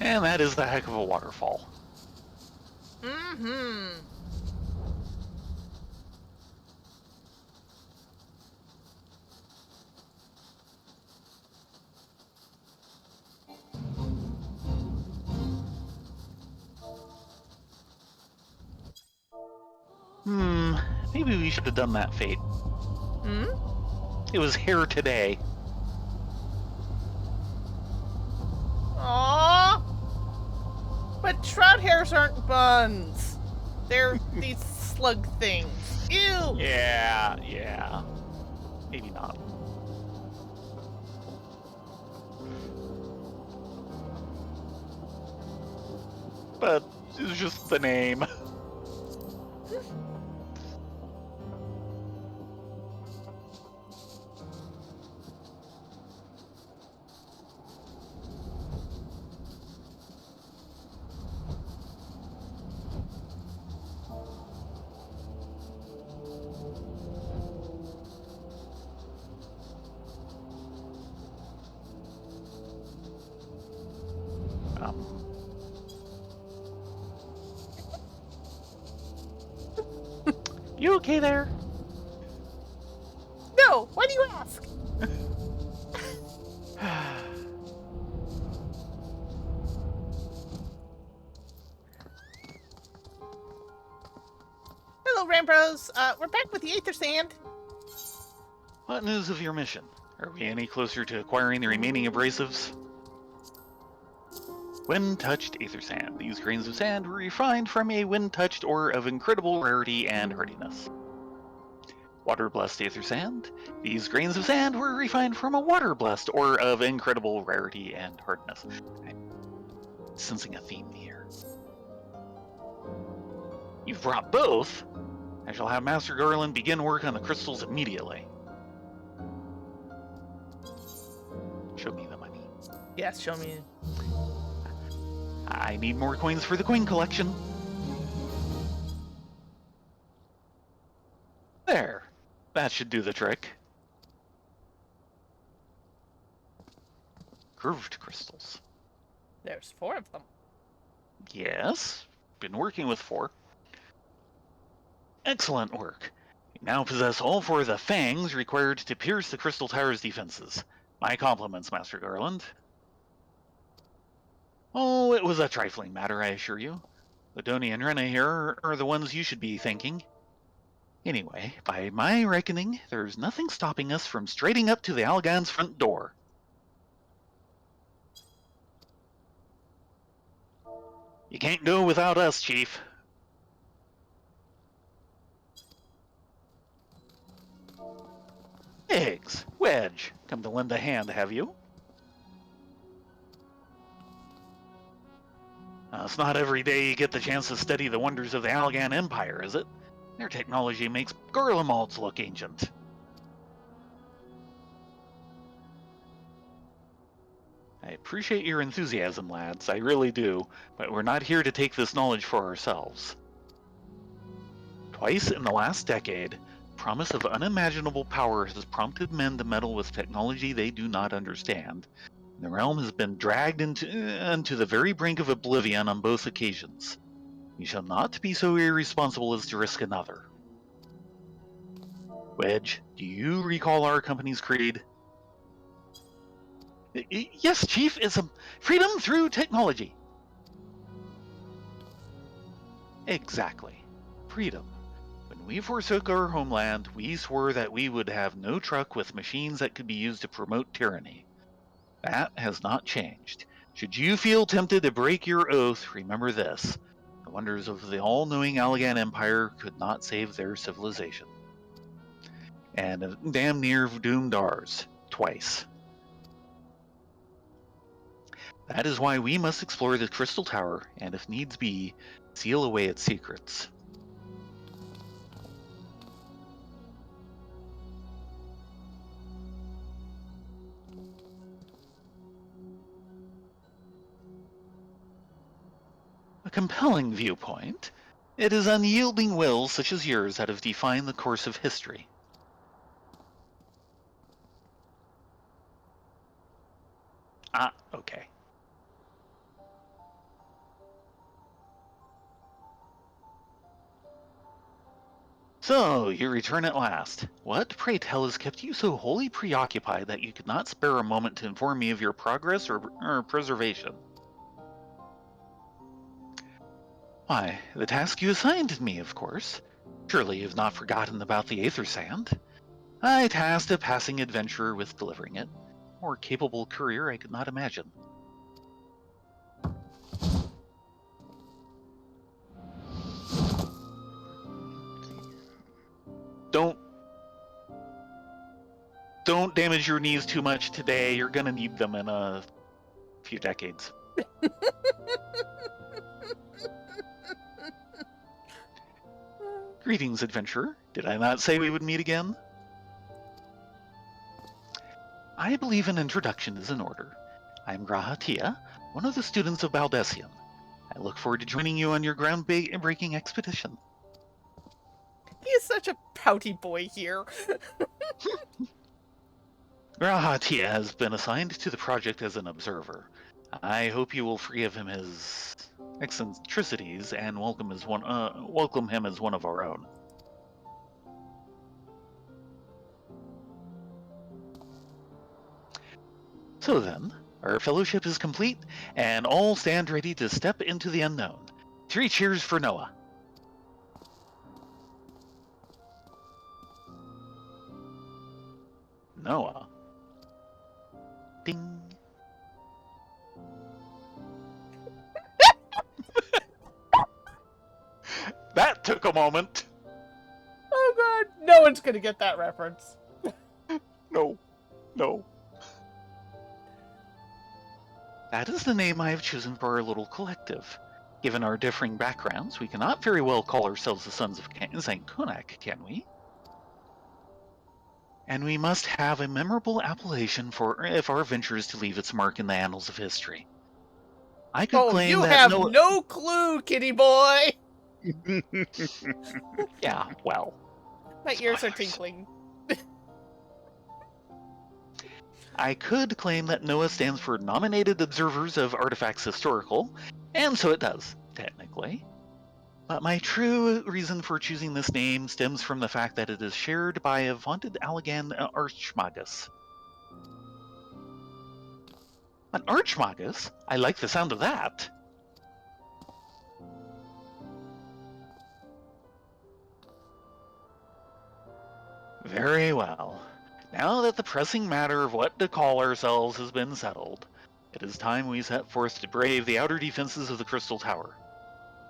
Speaker 2: And that is the heck of a waterfall.
Speaker 1: Mm-hmm.
Speaker 2: Maybe we should have done that fate.
Speaker 1: Hmm?
Speaker 2: It was here today.
Speaker 1: Aww. But trout hairs aren't buns. They're these slug things. Ew!
Speaker 2: Yeah. Maybe not. But it's just the name. You okay there?
Speaker 1: No! Why do you ask? Hello, Rambros. We're back with the Aether Sand.
Speaker 2: What news of your mission? Are we any closer to acquiring the remaining abrasives? Wind-touched aether sand. These grains of sand were refined from a wind-touched ore of incredible rarity and hardiness. Water-blessed aether sand. These grains of sand were refined from a water-blessed ore of incredible rarity and hardness. I'm sensing a theme here. You've brought both. I shall have Master Garland begin work on the crystals immediately. Show me the money.
Speaker 1: Yes, show me.
Speaker 2: I need more coins for the coin collection. There. That should do the trick. Curved crystals.
Speaker 1: There's 4 of them.
Speaker 2: Yes. Been working with 4. Excellent work. You now possess all 4 of the fangs required to pierce the Crystal Tower's defenses. My compliments, Master Garland. Oh, it was a trifling matter, I assure you. Ladoni and Rena here are the ones you should be thanking. Anyway, by my reckoning, there's nothing stopping us from straighting up to the Algan's front door. You can't go without us, Chief. Eggs, Wedge, come to lend a hand, have you? It's not every day you get the chance to study the wonders of the Algan Empire, is it? Their technology makes gorilla malts look ancient. I appreciate your enthusiasm, lads, I really do, but we're not here to take this knowledge for ourselves. Twice in the last decade, promise of unimaginable power has prompted men to meddle with technology they do not understand. The realm has been dragged into the very brink of oblivion on both occasions. We shall not be so irresponsible as to risk another. Wedge, do you recall our company's creed? Yes, Chief, it's freedom through technology. Exactly. Freedom. When we forsook our homeland, we swore that we would have no truck with machines that could be used to promote tyranny. That has not changed. Should you feel tempted to break your oath, remember this. The wonders of the all-knowing Allagan Empire could not save their civilization. And damn near doomed ours. Twice. That is why we must explore the Crystal Tower, and if needs be, seal away its secrets. A compelling viewpoint. It is unyielding wills such as yours that have defined the course of history. Ah, okay. So, you return at last. What, pray tell, has kept you so wholly preoccupied that you could not spare a moment to inform me of your progress or preservation? Why, the task you assigned me, of course. Surely you've not forgotten about the Aether Sand. I tasked a passing adventurer with delivering it. More capable courier I could not imagine. Don't damage your knees too much today. You're gonna need them in a few decades. Greetings, adventurer. Did I not say we would meet again? I believe an introduction is in order. I'm Grahatia, one of the students of Baldessian. I look forward to joining you on your groundbreaking expedition.
Speaker 1: He's such a pouty boy here.
Speaker 2: Grahatia has been assigned to the project as an observer. I hope you will forgive him his eccentricities and welcome him as one of our own. So then, our fellowship is complete, and all stand ready to step into the unknown. 3 cheers for Noah. Noah. Ding. That took a moment.
Speaker 1: Oh god, no one's gonna get that reference.
Speaker 2: No. That is the name I have chosen for our little collective. Given our differing backgrounds, we cannot very well call ourselves the Sons of St. Konak, can we? And we must have a memorable appellation for if our venture is to leave its mark in the annals of history. I could
Speaker 1: Oh,
Speaker 2: claim
Speaker 1: you
Speaker 2: that
Speaker 1: have no clue, kitty boy!
Speaker 2: Yeah, well.
Speaker 1: My ears are
Speaker 2: Spoilers.
Speaker 1: tinkling.
Speaker 2: I could claim that NOAA stands for Nominated Observers of Artifacts Historical, and so it does, technically. But my true reason for choosing this name stems from the fact that it is shared by a vaunted Allegan Archmagus. An Archmagus? I like the sound of that. Very well. Now that the pressing matter of what to call ourselves has been settled, it is time we set forth to brave the outer defenses of the Crystal Tower.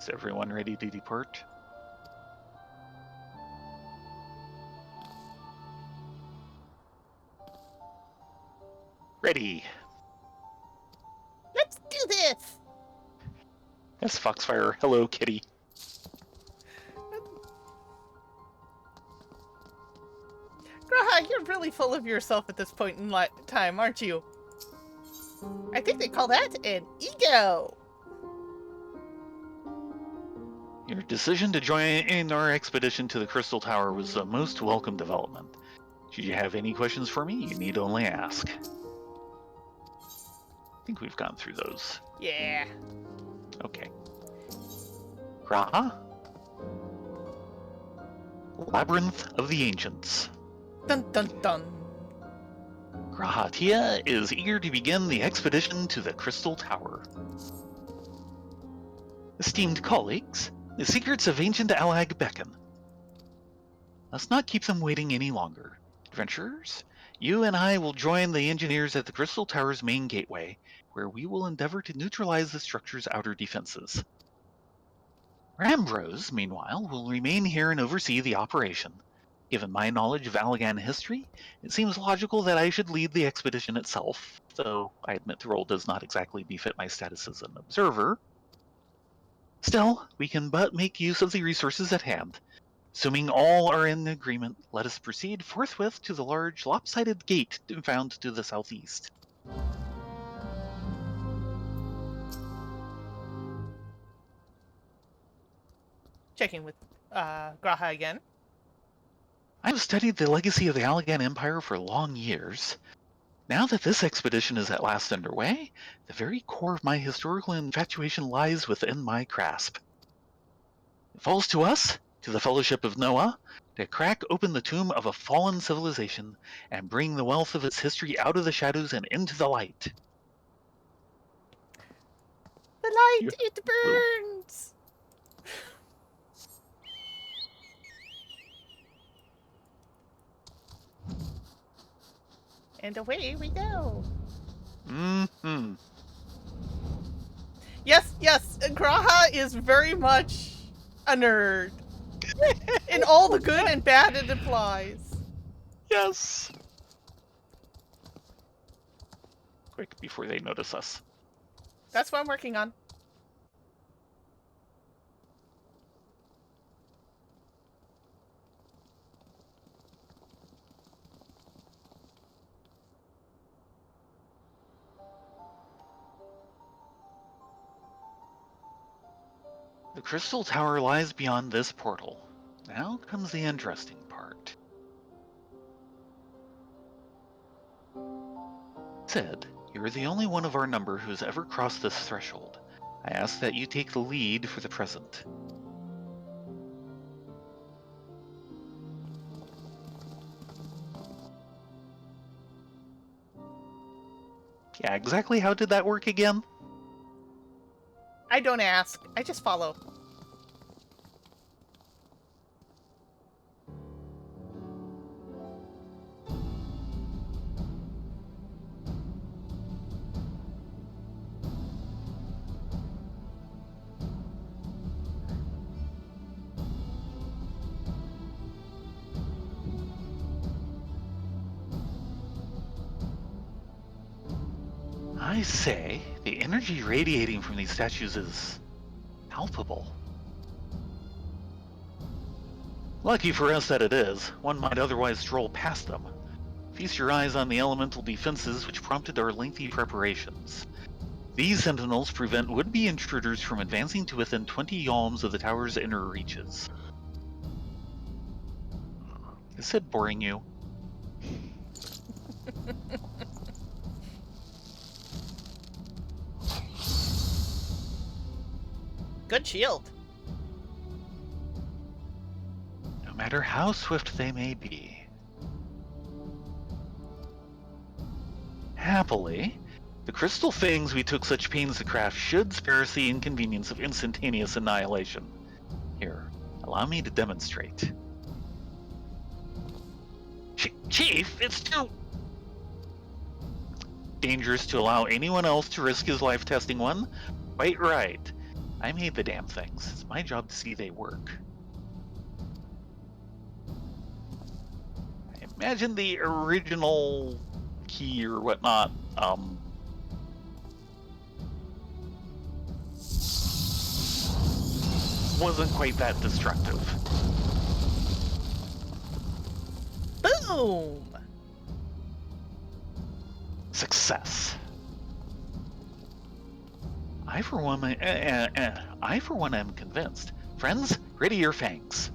Speaker 2: Is everyone ready to depart? Ready.
Speaker 1: Let's do this!
Speaker 2: Yes, Foxfire. Hello, kitty.
Speaker 1: Graha, you're really full of yourself at this point in time, aren't you? I think they call that an ego.
Speaker 2: Your decision to join in our expedition to the Crystal Tower was a most welcome development. Should you have any questions for me, you need only ask. I think we've gone through those.
Speaker 1: Yeah.
Speaker 2: Okay. Graha? Labyrinth of the Ancients.
Speaker 1: Dun dun dun.
Speaker 2: Grahatia is eager to begin the expedition to the Crystal Tower. Esteemed colleagues, the secrets of ancient Allag beckon. Let's not keep them waiting any longer. Adventurers, you and I will join the engineers at the Crystal Tower's main gateway, where we will endeavor to neutralize the structure's outer defenses. Rambrose, meanwhile, will remain here and oversee the operation. Given my knowledge of Allagan history, it seems logical that I should lead the expedition itself, though I admit the role does not exactly befit my status as an observer. Still, we can but make use of the resources at hand. Assuming all are in agreement, let us proceed forthwith to the large lopsided gate found to the southeast.
Speaker 1: Checking with Graha again.
Speaker 2: I have studied the legacy of the Allagan Empire for long years. Now that this expedition is at last underway, the very core of my historical infatuation lies within my grasp. It falls to us, to the Fellowship of Noah, to crack open the tomb of a fallen civilization and bring the wealth of its history out of the shadows and into the light.
Speaker 1: The light,
Speaker 2: Yeah.
Speaker 1: it burns! And away we go.
Speaker 2: Mm-hmm.
Speaker 1: Yes, Graha is very much a nerd. In all the good and bad it implies.
Speaker 2: Yes. Quick, before they notice us.
Speaker 1: That's what I'm working on.
Speaker 2: The Crystal Tower lies beyond this portal. Now comes the interesting part. Sid, you're the only one of our number who's ever crossed this threshold. I ask that you take the lead for the present. Yeah, exactly how did that work again?
Speaker 1: I don't ask. I just follow.
Speaker 2: I say, the energy radiating from these statues is palpable. Lucky for us that it is. One might otherwise stroll past them. Feast your eyes on the elemental defenses which prompted our lengthy preparations. These sentinels prevent would-be intruders from advancing to within 20 yalms of the tower's inner reaches. Is it boring you?
Speaker 1: Good shield.
Speaker 2: No matter how swift they may be. Happily, the crystal things we took such pains to craft should spare us the inconvenience of instantaneous annihilation. Here, allow me to demonstrate. Chief, it's too dangerous to allow anyone else to risk his life testing one? Quite right. I made the damn things. It's my job to see they work. I imagine the original key or whatnot, wasn't quite that destructive.
Speaker 1: Boom!
Speaker 2: Success. I for one am convinced. Friends, ready your fangs.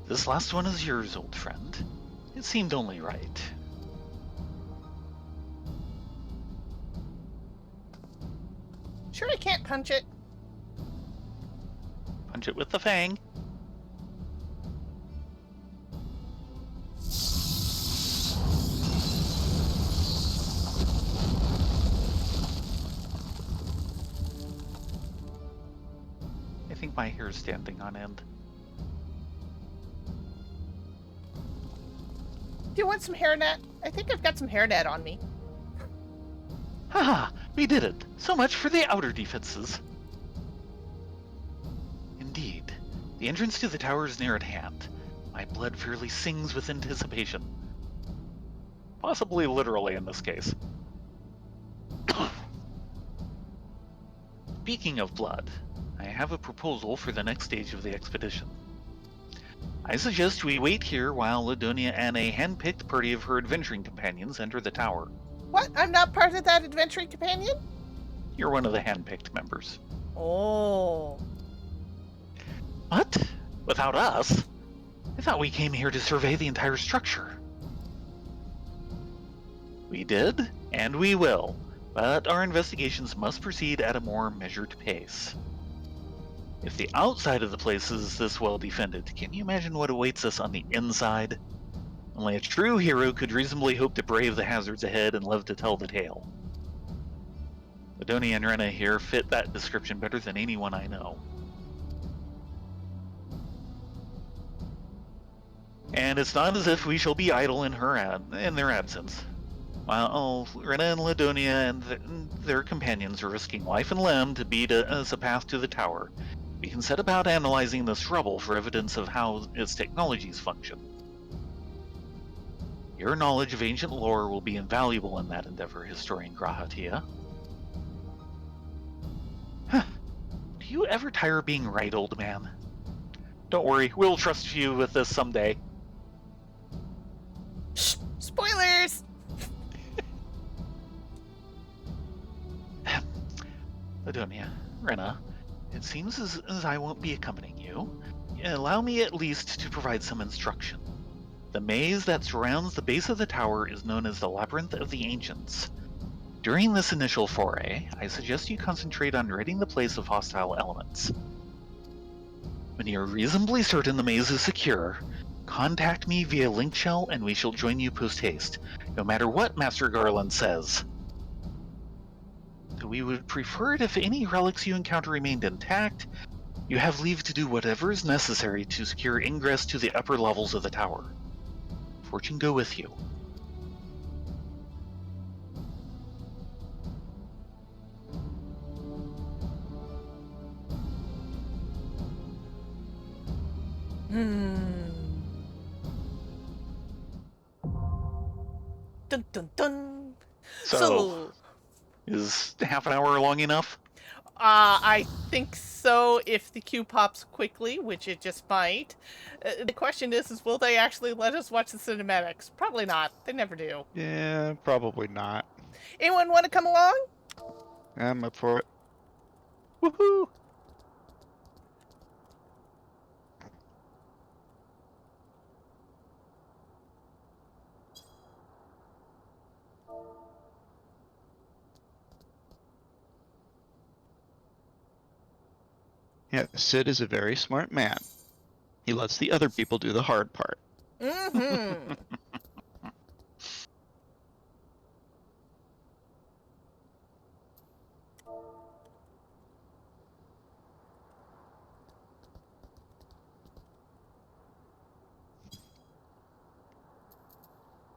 Speaker 2: This last one is yours, old friend. It seemed only right.
Speaker 1: Sure I can't punch it.
Speaker 2: Punch it with the fang. I think my hair's standing on end.
Speaker 1: Do you want some hairnet? I think I've got some hairnet on me.
Speaker 2: Haha, we did it. So much for the outer defenses. Indeed, the entrance to the tower is near at hand. My blood fairly sings with anticipation. Possibly literally in this case. Speaking of blood, I have a proposal for the next stage of the expedition. I suggest we wait here while Ladonia and a hand-picked party of her adventuring companions enter the tower.
Speaker 1: What? I'm not part of that adventuring companion?
Speaker 2: You're one of the hand-picked members.
Speaker 1: Oh.
Speaker 2: What? Without us? I thought we came here to survey the entire structure. We did, and we will, but our investigations must proceed at a more measured pace. If the outside of the place is this well defended, can you imagine what awaits us on the inside? Only a true hero could reasonably hope to brave the hazards ahead and live to tell the tale. Ladonia and Rena here fit that description better than anyone I know. And it's not as if we shall be idle in their absence. While Rena and Ladonia and their companions are risking life and limb to beat us a path to the tower, we can set about analyzing this rubble for evidence of how its technologies function. Your knowledge of ancient lore will be invaluable in that endeavor, Historian Grahatia. Huh. Do you ever tire of being right, old man? Don't worry, we'll trust you with this someday.
Speaker 1: Shh, spoilers!
Speaker 2: Ladonia, Rena, it seems as I won't be accompanying you. Allow me at least to provide some instruction. The maze that surrounds the base of the tower is known as the Labyrinth of the Ancients. During this initial foray, I suggest you concentrate on ridding the place of hostile elements. When you're reasonably certain the maze is secure, contact me via link shell and we shall join you post-haste, no matter what Master Garland says. We would prefer it if any relics you encounter remained intact. You have leave to do whatever is necessary to secure ingress to the upper levels of the tower. Fortune go with you.
Speaker 1: Dun dun dun.
Speaker 2: So, is half an hour long enough?
Speaker 1: I think so if the queue pops quickly, which it just might. The question is will they actually let us watch the cinematics? Probably not. They never do.
Speaker 3: Yeah, probably not.
Speaker 1: Anyone want to come along?
Speaker 3: I'm up for it.
Speaker 2: Woohoo!
Speaker 3: Yeah, Sid is a very smart man. He lets the other people do the hard part.
Speaker 1: Mm-hmm.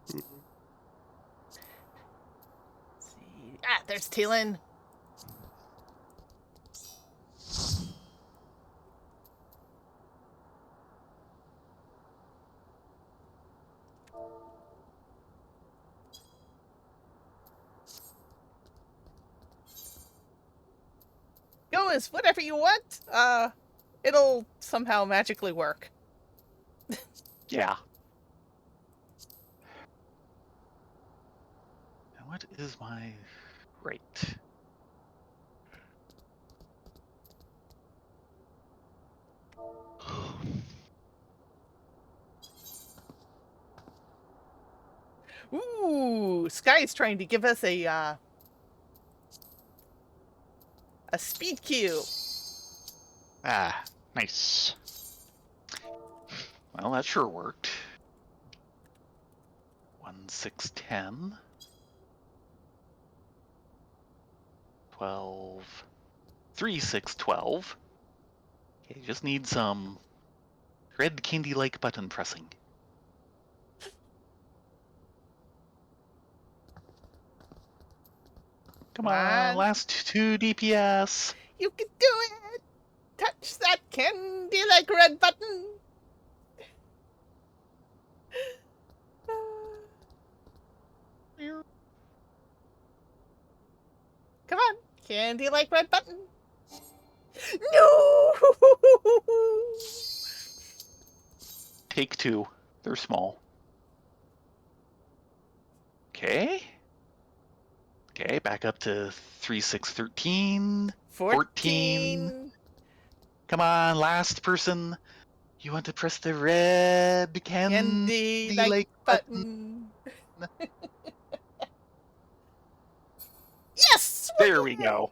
Speaker 1: See. Ah, there's Teal'c. Go as whatever you want. It'll somehow magically work.
Speaker 2: Yeah. And what is my rate?
Speaker 1: Ooh, Sky is trying to give us a speed queue.
Speaker 3: Ah, nice.
Speaker 2: Well, that sure worked. 1,610. 12. 3,612. Okay, just need some red candy-like button pressing. Come on, last 2 DPS.
Speaker 1: You can do it! Touch that candy-like red button! Come on, candy-like red button! No!
Speaker 2: Take 2. They're small. Okay. Okay, back up to 3,613. 14. Come on, last person. You want to press the red candy-like button.
Speaker 1: Yes!
Speaker 2: There we go.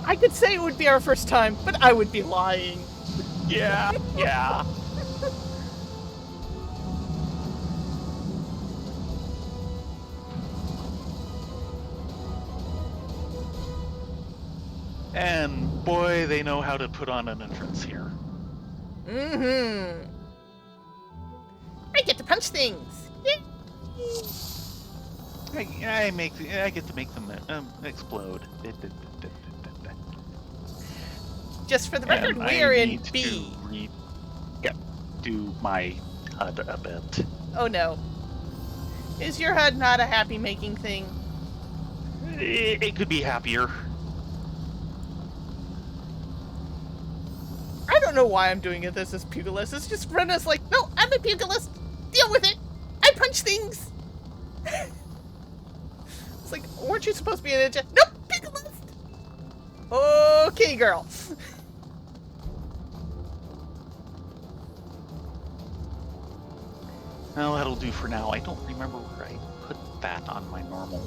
Speaker 1: I could say it would be our first time, but I would be lying.
Speaker 2: Yeah, yeah. And boy, they know how to put on an entrance here.
Speaker 1: Mm-hmm. I get to punch things. Yay!
Speaker 2: I get to make them explode.
Speaker 1: Just for the record, we're in B.
Speaker 2: Do my HUD a bit.
Speaker 1: Oh no. Is your HUD not a happy making thing?
Speaker 2: It could be happier.
Speaker 1: I don't don't know why I'm doing this as pugilist. It's just Rena's like, no, I'm a pugilist. Deal with it. I punch things. It's like, weren't you supposed to be a ninja? Nope, pugilist. Okay, girl.
Speaker 2: Well, that'll do for now. I don't remember where I put that on my normal.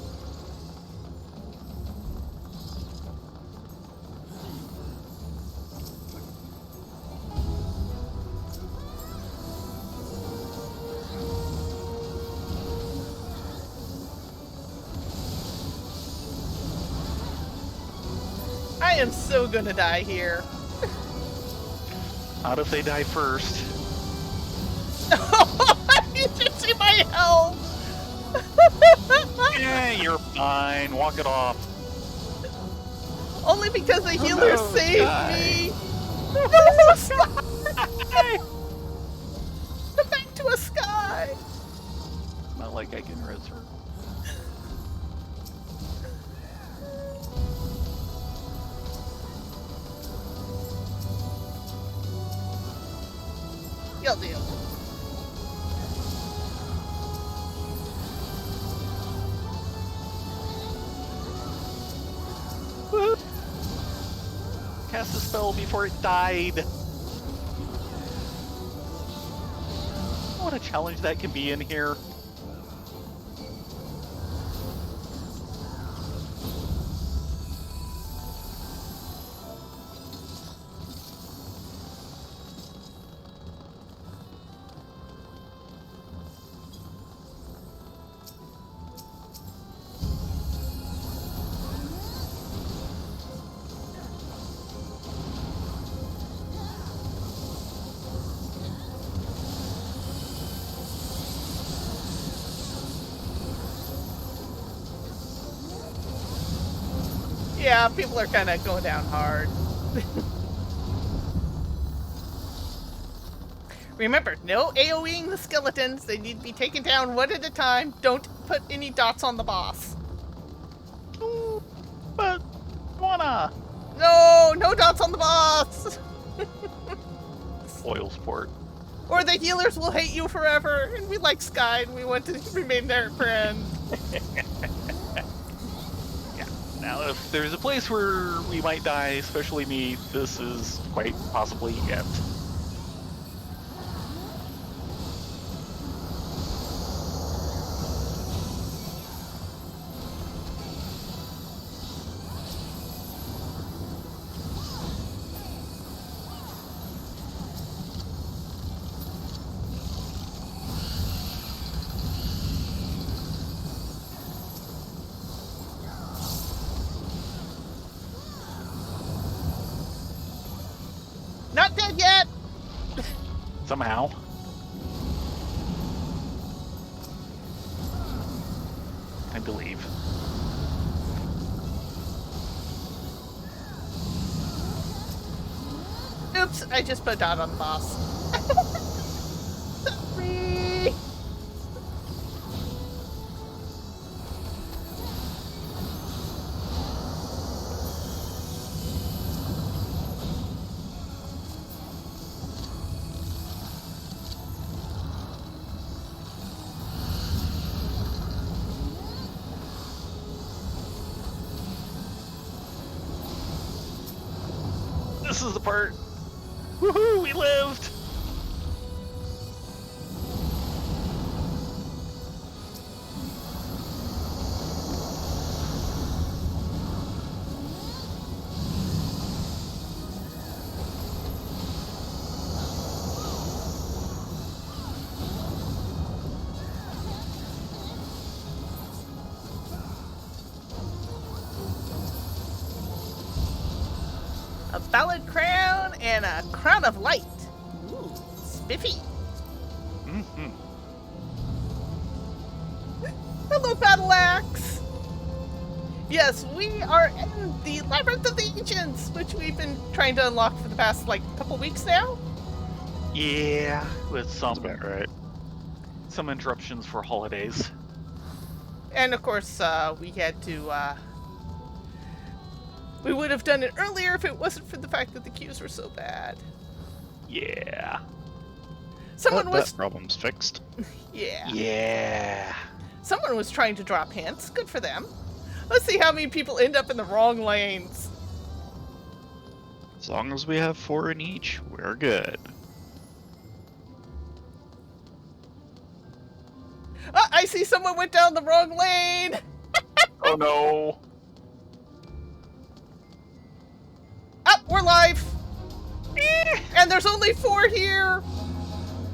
Speaker 1: I am so gonna die here.
Speaker 2: Not if they die first.
Speaker 1: You should see my health.
Speaker 2: Yeah, you're fine. Walk it off.
Speaker 1: Only because the healer
Speaker 2: no,
Speaker 1: saved
Speaker 2: Sky.
Speaker 1: me. No, Sky. Back to a Sky.
Speaker 2: Not like I can res her.
Speaker 1: You'll do.
Speaker 2: Woo. Cast a spell before it died. What a challenge that can be in here.
Speaker 1: Yeah, people are kind of going down hard. Remember, no AoEing the skeletons. They need to be taken down one at a time. Don't put any dots on the boss.
Speaker 2: Ooh, but wanna
Speaker 1: No, no dots on the boss.
Speaker 2: oil sport.
Speaker 1: Or the healers will hate you forever. And we like Sky and we want to remain their friend.
Speaker 2: Now, if there's a place where we might die, especially me, this is quite possibly it.
Speaker 1: Not dead yet.
Speaker 2: Somehow. I believe.
Speaker 1: Oops, I just put a dot on the boss. Sorry.
Speaker 2: This is the part. Woohoo, we lived!
Speaker 1: A ballad crown and a crown of light. Ooh, spiffy.
Speaker 2: Mm-hmm.
Speaker 1: Hello, Battle Axe. Yes, we are in the Labyrinth of the Ancients, which we've been trying to unlock for the past, couple weeks now.
Speaker 2: Yeah, with some
Speaker 3: That's about right.
Speaker 2: some interruptions for holidays.
Speaker 1: And of course, we had to, we would have done it earlier if it wasn't for the fact that the queues were so bad.
Speaker 2: Yeah.
Speaker 1: Someone was
Speaker 3: That problem's fixed.
Speaker 1: yeah.
Speaker 2: Yeah.
Speaker 1: Someone was trying to drop hints. Good for them. Let's see how many people end up in the wrong lanes.
Speaker 3: As long as we have 4 in each, we're good.
Speaker 1: Oh, I see someone went down the wrong lane.
Speaker 2: Oh no.
Speaker 1: Up, we're live. And there's only 4 here.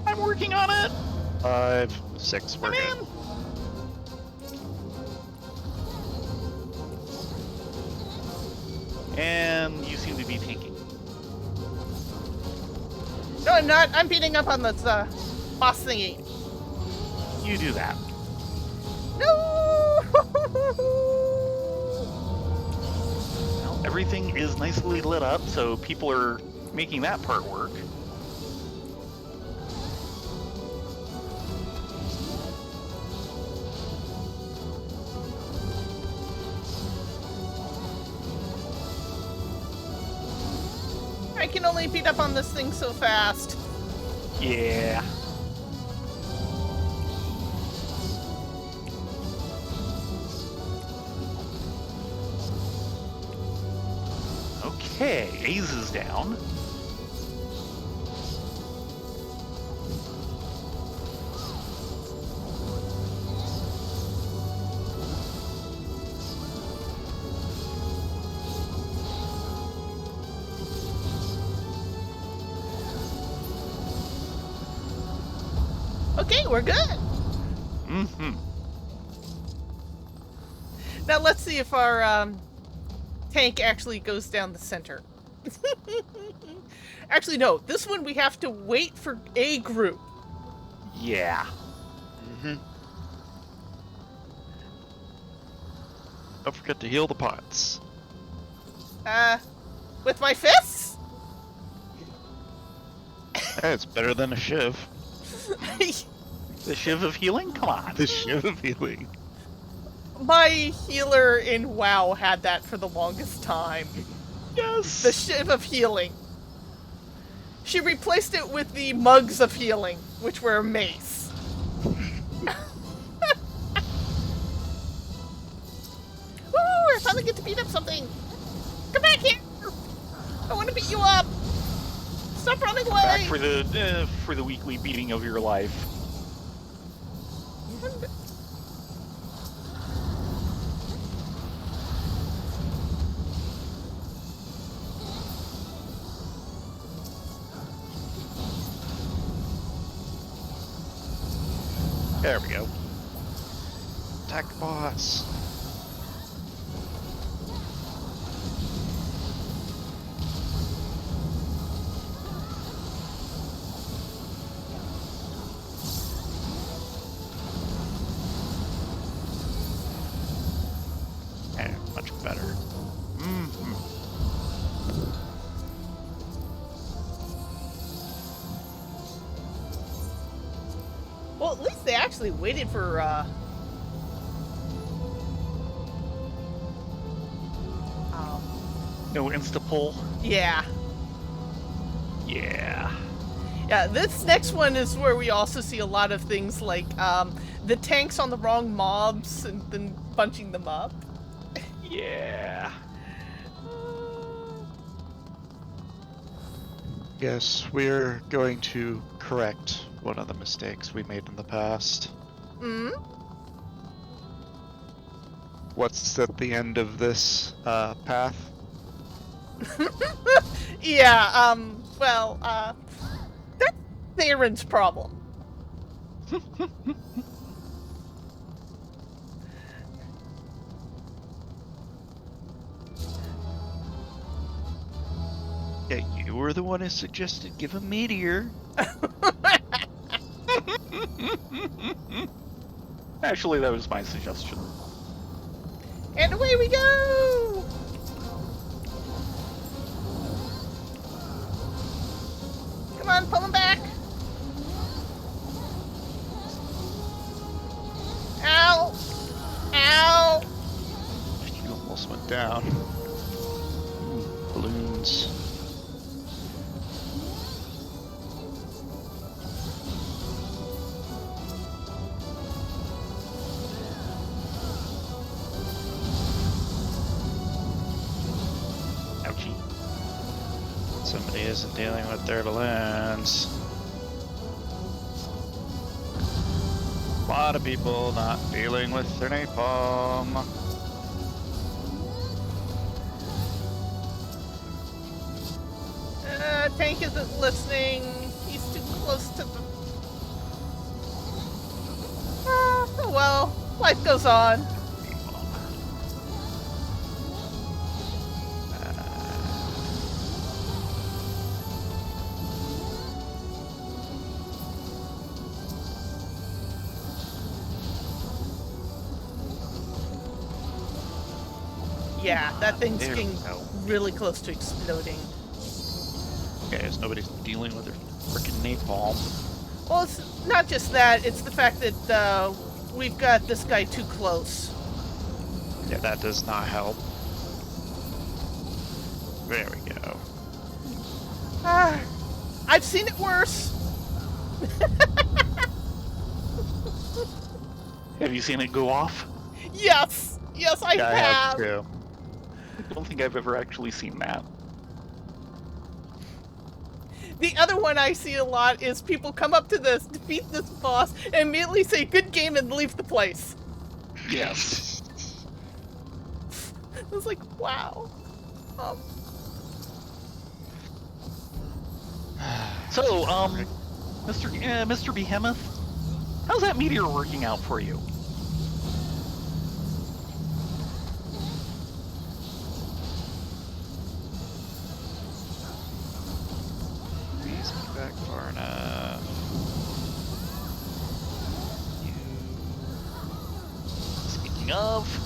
Speaker 2: I'm working on it.
Speaker 3: 5, 6, we're
Speaker 2: I'm
Speaker 3: good.
Speaker 2: in. And you seem to be tanking.
Speaker 1: No, I'm not. I'm beating up on this boss thingy.
Speaker 2: You do that.
Speaker 1: No.
Speaker 2: Well, everything is nicely lit up, so people are making that part work.
Speaker 1: I can only beat up on this thing so fast.
Speaker 2: Yeah. Okay, Ace is down.
Speaker 1: Okay, we're good.
Speaker 2: Mm-hmm.
Speaker 1: Now let's see if our tank actually goes down the center. Actually, no. This one we have to wait for a group.
Speaker 2: Yeah.
Speaker 3: Mm-hmm. Don't forget to heal the pots.
Speaker 1: With my fists?
Speaker 3: Hey, it's better than a shiv.
Speaker 2: The Shiv of Healing? Come on.
Speaker 3: The shiv of healing.
Speaker 1: My healer in WoW had that for the longest time.
Speaker 2: Yes.
Speaker 1: The Shiv of Healing. She replaced it with the Mugs of Healing, which were a mace. Woo! I finally get to beat up something. Come back here! I want to beat you up. Stop running away.
Speaker 2: Back for the weekly beating of your life.
Speaker 3: There we go. Attack the boss. Much better.
Speaker 2: Mm-hmm.
Speaker 1: Well, at least they actually waited for,
Speaker 2: No insta-pull?
Speaker 1: yeah.
Speaker 2: Yeah.
Speaker 1: Yeah, this next one is where we also see a lot of things like, the tanks on the wrong mobs and then bunching them up.
Speaker 2: Yeah.
Speaker 3: Yes, we're going to correct one of the mistakes we made in the past.
Speaker 1: Hmm?
Speaker 3: What's at the end of this path?
Speaker 1: Yeah, well, that's Theron's problem.
Speaker 3: Yeah, you were the one who suggested give him meteor.
Speaker 2: Actually, that was my suggestion.
Speaker 1: And away we go! Come on, pull him back! Ow! Ow!
Speaker 3: You almost went down. Ooh, balloons. Somebody isn't dealing with their balloons. A lot of people not dealing with their napalm.
Speaker 1: Tank isn't listening. He's too close to the... oh well, life goes on. Yeah, that thing's
Speaker 3: There we
Speaker 1: getting
Speaker 3: go.
Speaker 1: really close to exploding.
Speaker 3: Okay, so nobody's dealing with their freaking napalm.
Speaker 1: Well, it's not just that, it's the fact that we've got this guy too close.
Speaker 3: Yeah, that does not help. There we go.
Speaker 1: I've seen it worse.
Speaker 2: Have you seen it go off?
Speaker 1: Yes, I
Speaker 3: Yeah, I
Speaker 1: have.
Speaker 3: have too.
Speaker 2: I don't think I've ever actually seen that.
Speaker 1: The other one I see a lot is people come up to this, defeat this boss, and immediately say good game and leave the place.
Speaker 2: Yes.
Speaker 1: I was like, wow.
Speaker 2: So, Mr. Behemoth, how's that meteor working out for you?
Speaker 3: Please get back far enough.
Speaker 2: Speaking of,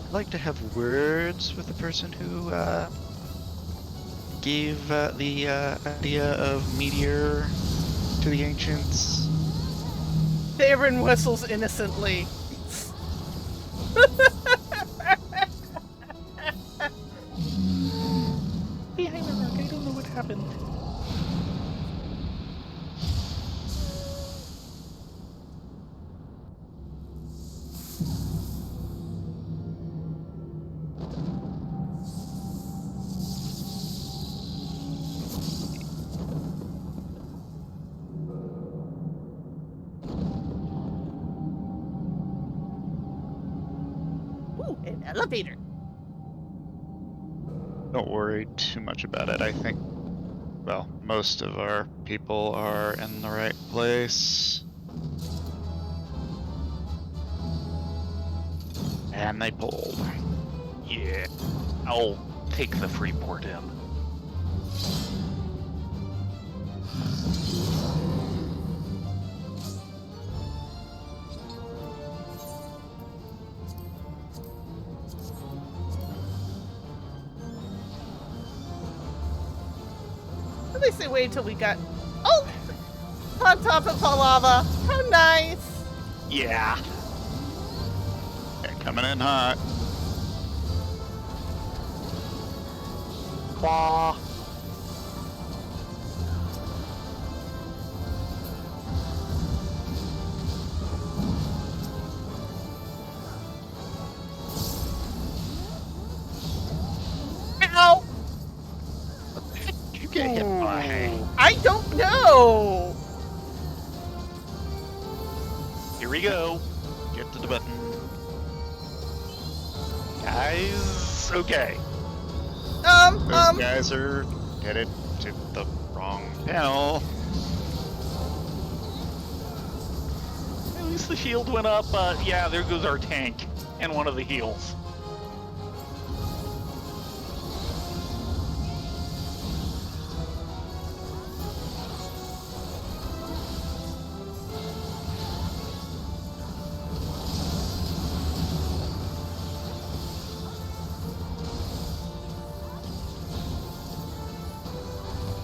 Speaker 3: I'd like to have words with the person who gave the idea of meteor to the ancients.
Speaker 1: Theron whistles innocently.
Speaker 2: behind the rock, I don't know what happened.
Speaker 1: Ooh, an elevator.
Speaker 3: Don't worry too much about it. I think, well, most of our people are in the right place. And they pulled.
Speaker 2: Yeah, I'll take the free port in.
Speaker 1: At least they waited until we got... Oh! On top of the lava. How nice.
Speaker 2: Yeah.
Speaker 3: They're coming in hot.
Speaker 2: Bah.
Speaker 1: Ow!
Speaker 3: You get hit by.
Speaker 1: I don't know.
Speaker 2: Here we go.
Speaker 3: Get to the button.
Speaker 2: Guys, okay.
Speaker 3: Those guys are headed to the wrong panel.
Speaker 2: At least the shield went up, but yeah, there goes our tank and one of the heals.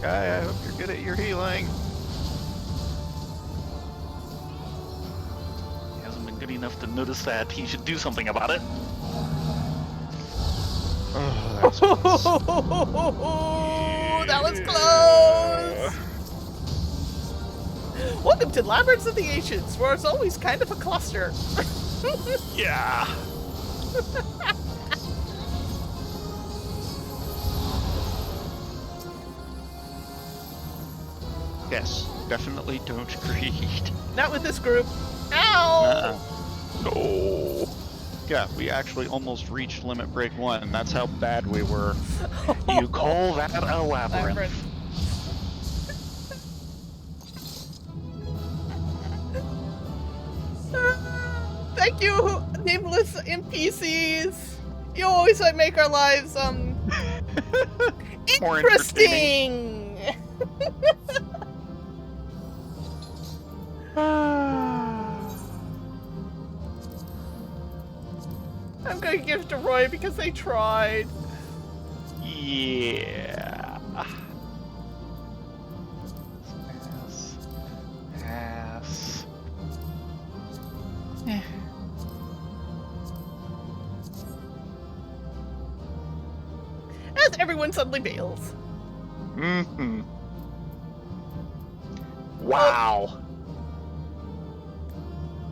Speaker 3: Guy, I hope you're good at your healing.
Speaker 2: Hasn't been good enough enough to notice that he should do something about it.
Speaker 3: Oh, that was close.
Speaker 1: That was close! Welcome to Labyrinths of the Ancients, where it's always kind of a cluster.
Speaker 2: Yeah.
Speaker 3: Yes, definitely don't greed.
Speaker 1: Not with this group. Ow!
Speaker 3: Uh-uh.
Speaker 2: No.
Speaker 3: Yeah, we actually almost reached Limit Break 1. That's how bad we were.
Speaker 2: You call that a labyrinth?
Speaker 1: Labyrinth. Thank you, nameless NPCs. You always make our lives
Speaker 2: More entertaining.
Speaker 1: interesting. I'm going to give it to Roy because they tried.
Speaker 2: Yeah. Pass. Eh.
Speaker 1: As everyone suddenly bails.
Speaker 2: Mm-hmm. Wow.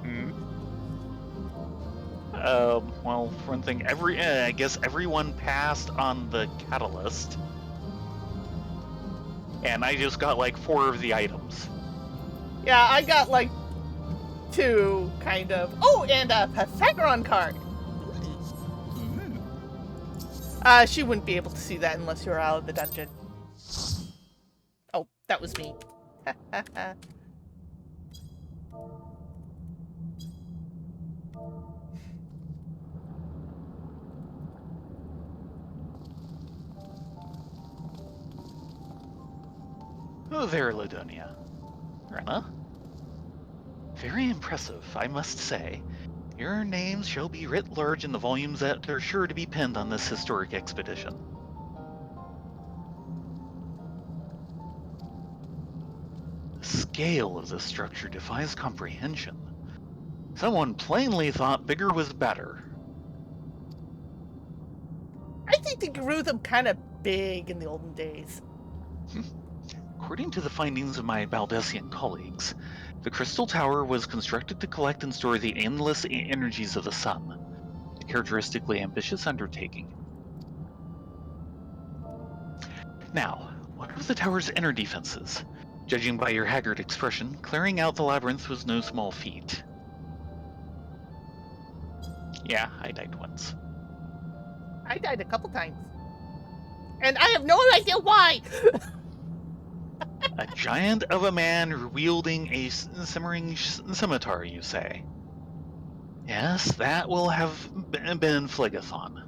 Speaker 3: Hmm.
Speaker 2: Well, for one thing, I guess everyone passed on the catalyst. And I just got like 4 of the items.
Speaker 1: Yeah, I got like 2, kind of. Oh, and a Pythagorean card. She wouldn't be able to see that unless you were out of the dungeon. Oh, that was me.
Speaker 2: Oh, there, Ladonia. Rena? Very impressive, I must say. Your names shall be writ large in the volumes that are sure to be penned on this historic expedition. The scale of this structure defies comprehension. Someone plainly thought bigger was better.
Speaker 1: I think they grew them kind of big in the olden days.
Speaker 2: According to the findings of my Baldessian colleagues, the Crystal Tower was constructed to collect and store the endless energies of the sun, a characteristically ambitious undertaking. Now, what of the tower's inner defenses? Judging by your haggard expression, clearing out the labyrinth was no small feat. Yeah, I died once.
Speaker 1: I died a couple times. And I have no idea why!
Speaker 2: A giant of a man wielding a simmering scimitar, you say? Yes, that will have been Phlegethon.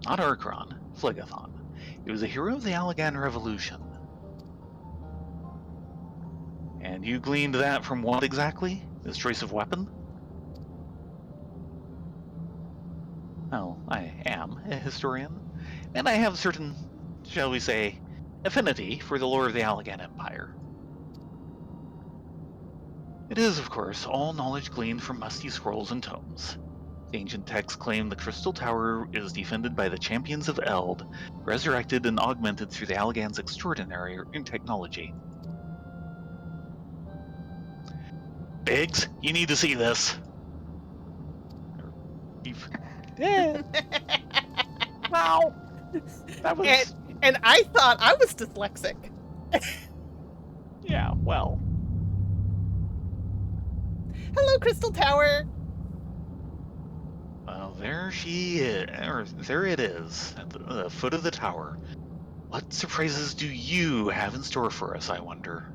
Speaker 2: Not Archron, Phlegethon. He was a hero of the Allagan Revolution. And you gleaned that from what exactly? His choice of weapon? Well, I am a historian, and I have certain, shall we say, affinity for the lore of the Allagan Empire. It is, of course, all knowledge gleaned from musty scrolls and tomes. The ancient texts claim the Crystal Tower is defended by the Champions of Eld, resurrected and augmented through the Allagan's extraordinary technology. Biggs, you need to see this. Wow. That was...
Speaker 1: And I thought I was dyslexic.
Speaker 2: Yeah, well.
Speaker 1: Hello, Crystal Tower.
Speaker 2: Well, there she is, or there it is, at the foot of the tower. What surprises do you have in store for us, I wonder?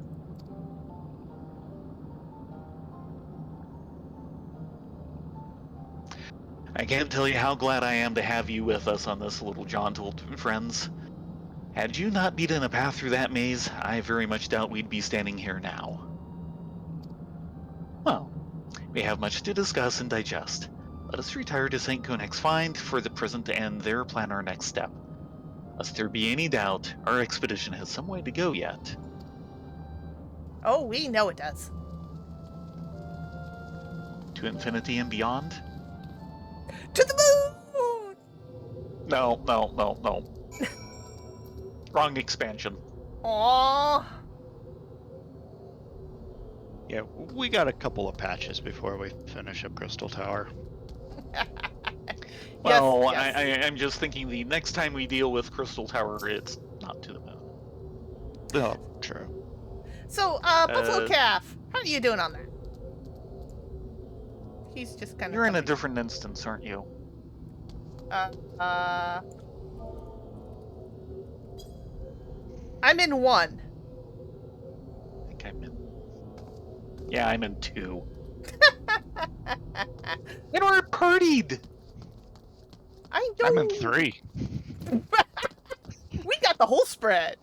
Speaker 2: I can't tell you how glad I am to have you with us on this little jaunt, old friends. Had you not beaten a path through that maze, I very much doubt we'd be standing here now. Well, we have much to discuss and digest. Let us retire to St. Konek's Find for the present and there plan our next step. Lest there be any doubt, our expedition has some way to go yet.
Speaker 1: Oh, we know it does.
Speaker 2: To infinity and beyond?
Speaker 1: To the moon!
Speaker 2: No. Wrong expansion.
Speaker 1: Aww.
Speaker 3: Yeah, we got a couple of patches before we finish up Crystal Tower.
Speaker 2: Well,
Speaker 1: yes.
Speaker 2: I'm just thinking the next time we deal with Crystal Tower, it's not to the moon.
Speaker 3: Oh, true.
Speaker 1: So, Buffalo Calf, how are you doing on that? He's just kind of.
Speaker 2: You're in a different instance, aren't you?
Speaker 1: I'm in 1.
Speaker 2: I think I'm in. Yeah, I'm in 2. And we're partied!
Speaker 1: I know.
Speaker 3: I'm in 3.
Speaker 1: We got the whole spread.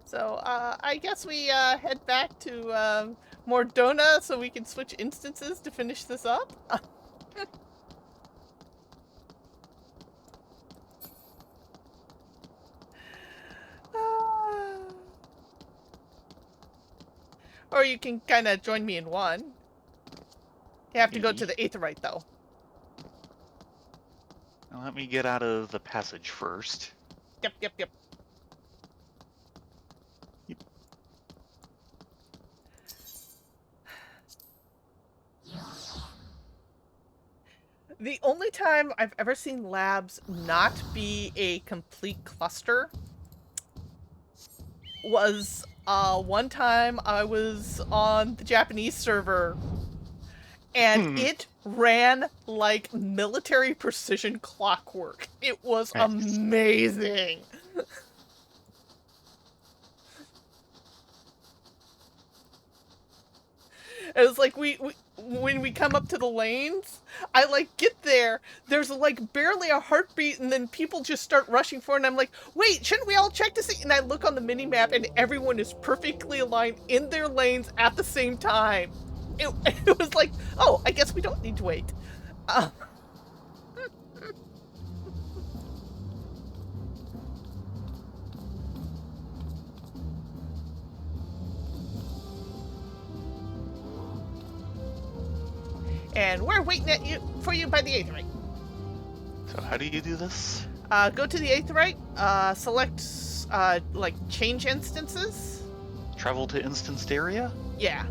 Speaker 1: So, I guess we head back to Mordona so we can switch instances to finish this up. Or you can kind of join me in 1. You have to go to the Aetherite, though.
Speaker 2: Now let me get out of the passage first.
Speaker 1: Yep. The only time I've ever seen labs not be a complete cluster was one time I was on the Japanese server and it ran like military precision clockwork. It was amazing. It was like when we come up to the lanes, I like get there, there's like barely a heartbeat, and then people just start rushing forward, and I'm like, wait, shouldn't we all check to see? And I look on the mini map, and everyone is perfectly aligned in their lanes at the same time. It was like, oh, I guess we don't need to wait. And we're waiting for you by the Aetherite.
Speaker 2: So how do you do this?
Speaker 1: Go to the Aetherite, select, like, change instances.
Speaker 2: Travel to instanced area?
Speaker 1: Yeah.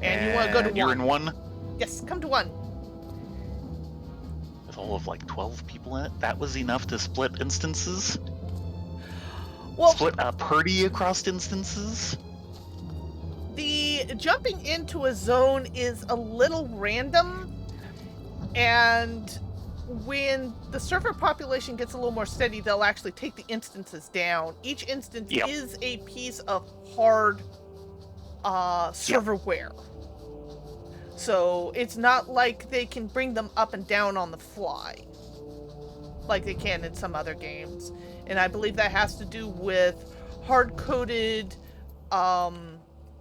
Speaker 1: And you want to go to 1.
Speaker 2: You're in 1?
Speaker 1: Yes, come to 1.
Speaker 2: With all of like 12 people in it? That was enough to split instances?
Speaker 1: Well,
Speaker 2: split a party across instances?
Speaker 1: The jumping into a zone is a little random, and when the server population gets a little more steady, they'll actually take the instances down. Each instance is a piece of hard serverware. So it's not like they can bring them up and down on the fly like they can in some other games. And I believe that has to do with hard-coded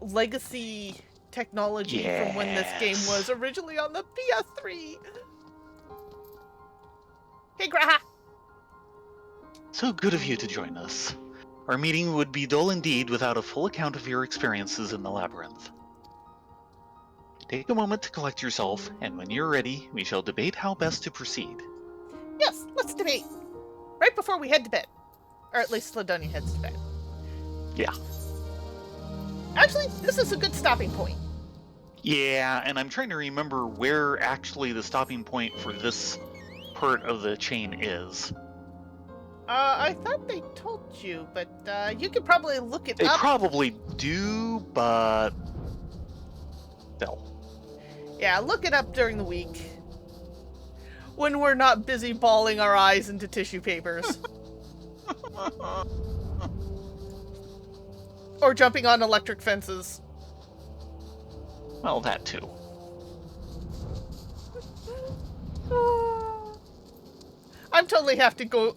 Speaker 1: legacy technology from when this game was originally on the PS3. Hey, Graha!
Speaker 2: So good of you to join us. Our meeting would be dull indeed without a full account of your experiences in the labyrinth. Take a moment to collect yourself, and when you're ready, we shall debate how best to proceed.
Speaker 1: Yes, let's debate. Right before we head to bed. Or at least Sladonia heads to bed.
Speaker 2: Yeah.
Speaker 1: Actually, this is a good stopping point.
Speaker 2: Yeah, and I'm trying to remember where actually the stopping point for this part of the chain is.
Speaker 1: I thought they told you, but you could probably look it up.
Speaker 2: They probably do, but... Still.
Speaker 1: Yeah, look it up during the week. When we're not busy bawling our eyes into tissue papers. Or jumping on electric fences.
Speaker 2: Well, that too.
Speaker 1: I'm totally have to go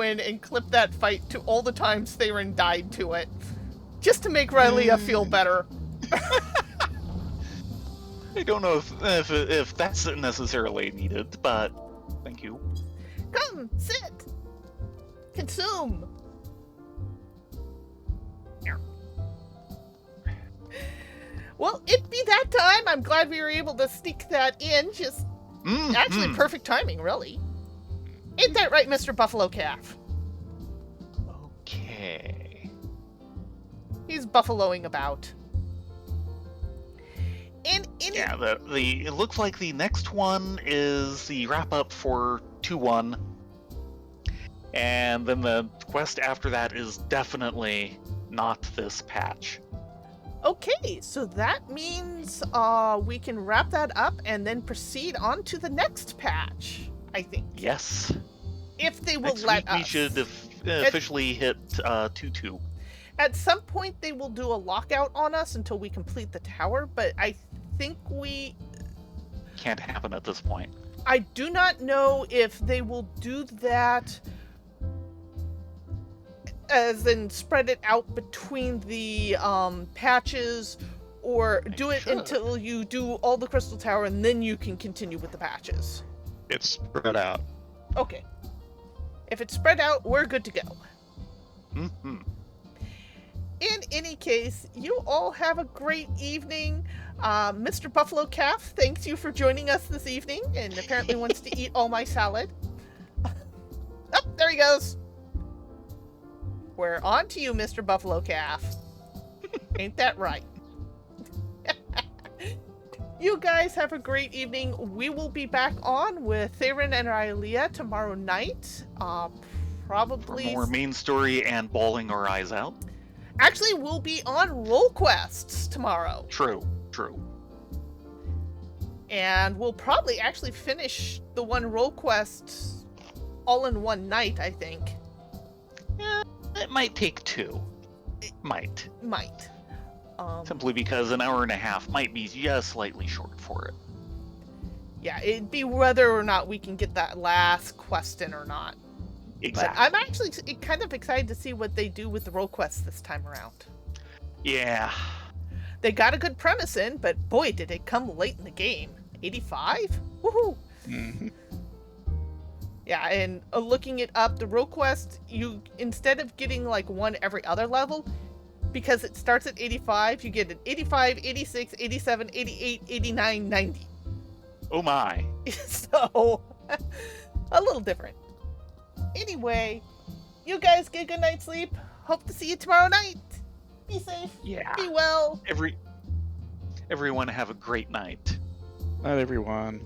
Speaker 1: in and clip that fight to all the times Theron died to it. Just to make Rylea feel better.
Speaker 2: I don't know if that's necessarily needed, but thank you.
Speaker 1: Come, sit. Consume. Well, it be that time. I'm glad we were able to sneak that in. Just actually perfect timing, really. Ain't that right, Mr. Buffalo Calf?
Speaker 2: Okay.
Speaker 1: He's buffaloing about. And
Speaker 2: Yeah, it looks like the next one is the wrap up for 2-1. And then the quest after that is definitely not this patch.
Speaker 1: Okay, so that means we can wrap that up and then proceed on to the next patch, I think.
Speaker 2: Yes.
Speaker 1: If they will
Speaker 2: Next
Speaker 1: let
Speaker 2: week
Speaker 1: us.
Speaker 2: we should officially hit 2-2.
Speaker 1: At some point they will do a lockout on us until we complete the tower, but I think
Speaker 2: Can't happen at this point.
Speaker 1: I do not know if they will do that as in spread it out between the patches, or do it
Speaker 2: should.
Speaker 1: until you do all the Crystal Tower and then you can continue with the patches.
Speaker 3: It's spread out.
Speaker 1: Okay. If it's spread out, we're good to go.
Speaker 2: Mm-hmm.
Speaker 1: In any case, you all have a great evening. Mr. Buffalo Calf, thanks you for joining us this evening, and apparently wants to eat all my salad. Oh, there he goes. We're on to you, Mr. Buffalo Calf. Ain't that right? You guys have a great evening. We will be back on with Theron and Rylea tomorrow night. Probably...
Speaker 2: For more main story and bawling our eyes out.
Speaker 1: Actually, we'll be on Roll Quests tomorrow.
Speaker 2: True.
Speaker 1: And we'll probably actually finish the one Roll Quest all in one night, I think.
Speaker 2: Yeah, it might take 2. It might. Simply because an hour and a half might be just slightly short for it.
Speaker 1: Yeah, it'd be whether or not we can get that last quest in or not.
Speaker 2: Exactly.
Speaker 1: But I'm actually kind of excited to see what they do with the Roll Quests this time around.
Speaker 2: Yeah.
Speaker 1: They got a good premise in, but boy, did it come late in the game. 85? Woohoo!
Speaker 3: Mm-hmm.
Speaker 1: Yeah, and looking it up, the Roll Quest, you, instead of getting like one every other level, because it starts at 85, you get an 85, 86, 87, 88, 89, 90.
Speaker 2: Oh my.
Speaker 1: So, a little different. Anyway, you guys get a good night's sleep. Hope to see you tomorrow night. Be safe.
Speaker 2: Yeah.
Speaker 1: Be well.
Speaker 2: Everyone have a great night.
Speaker 3: Not everyone.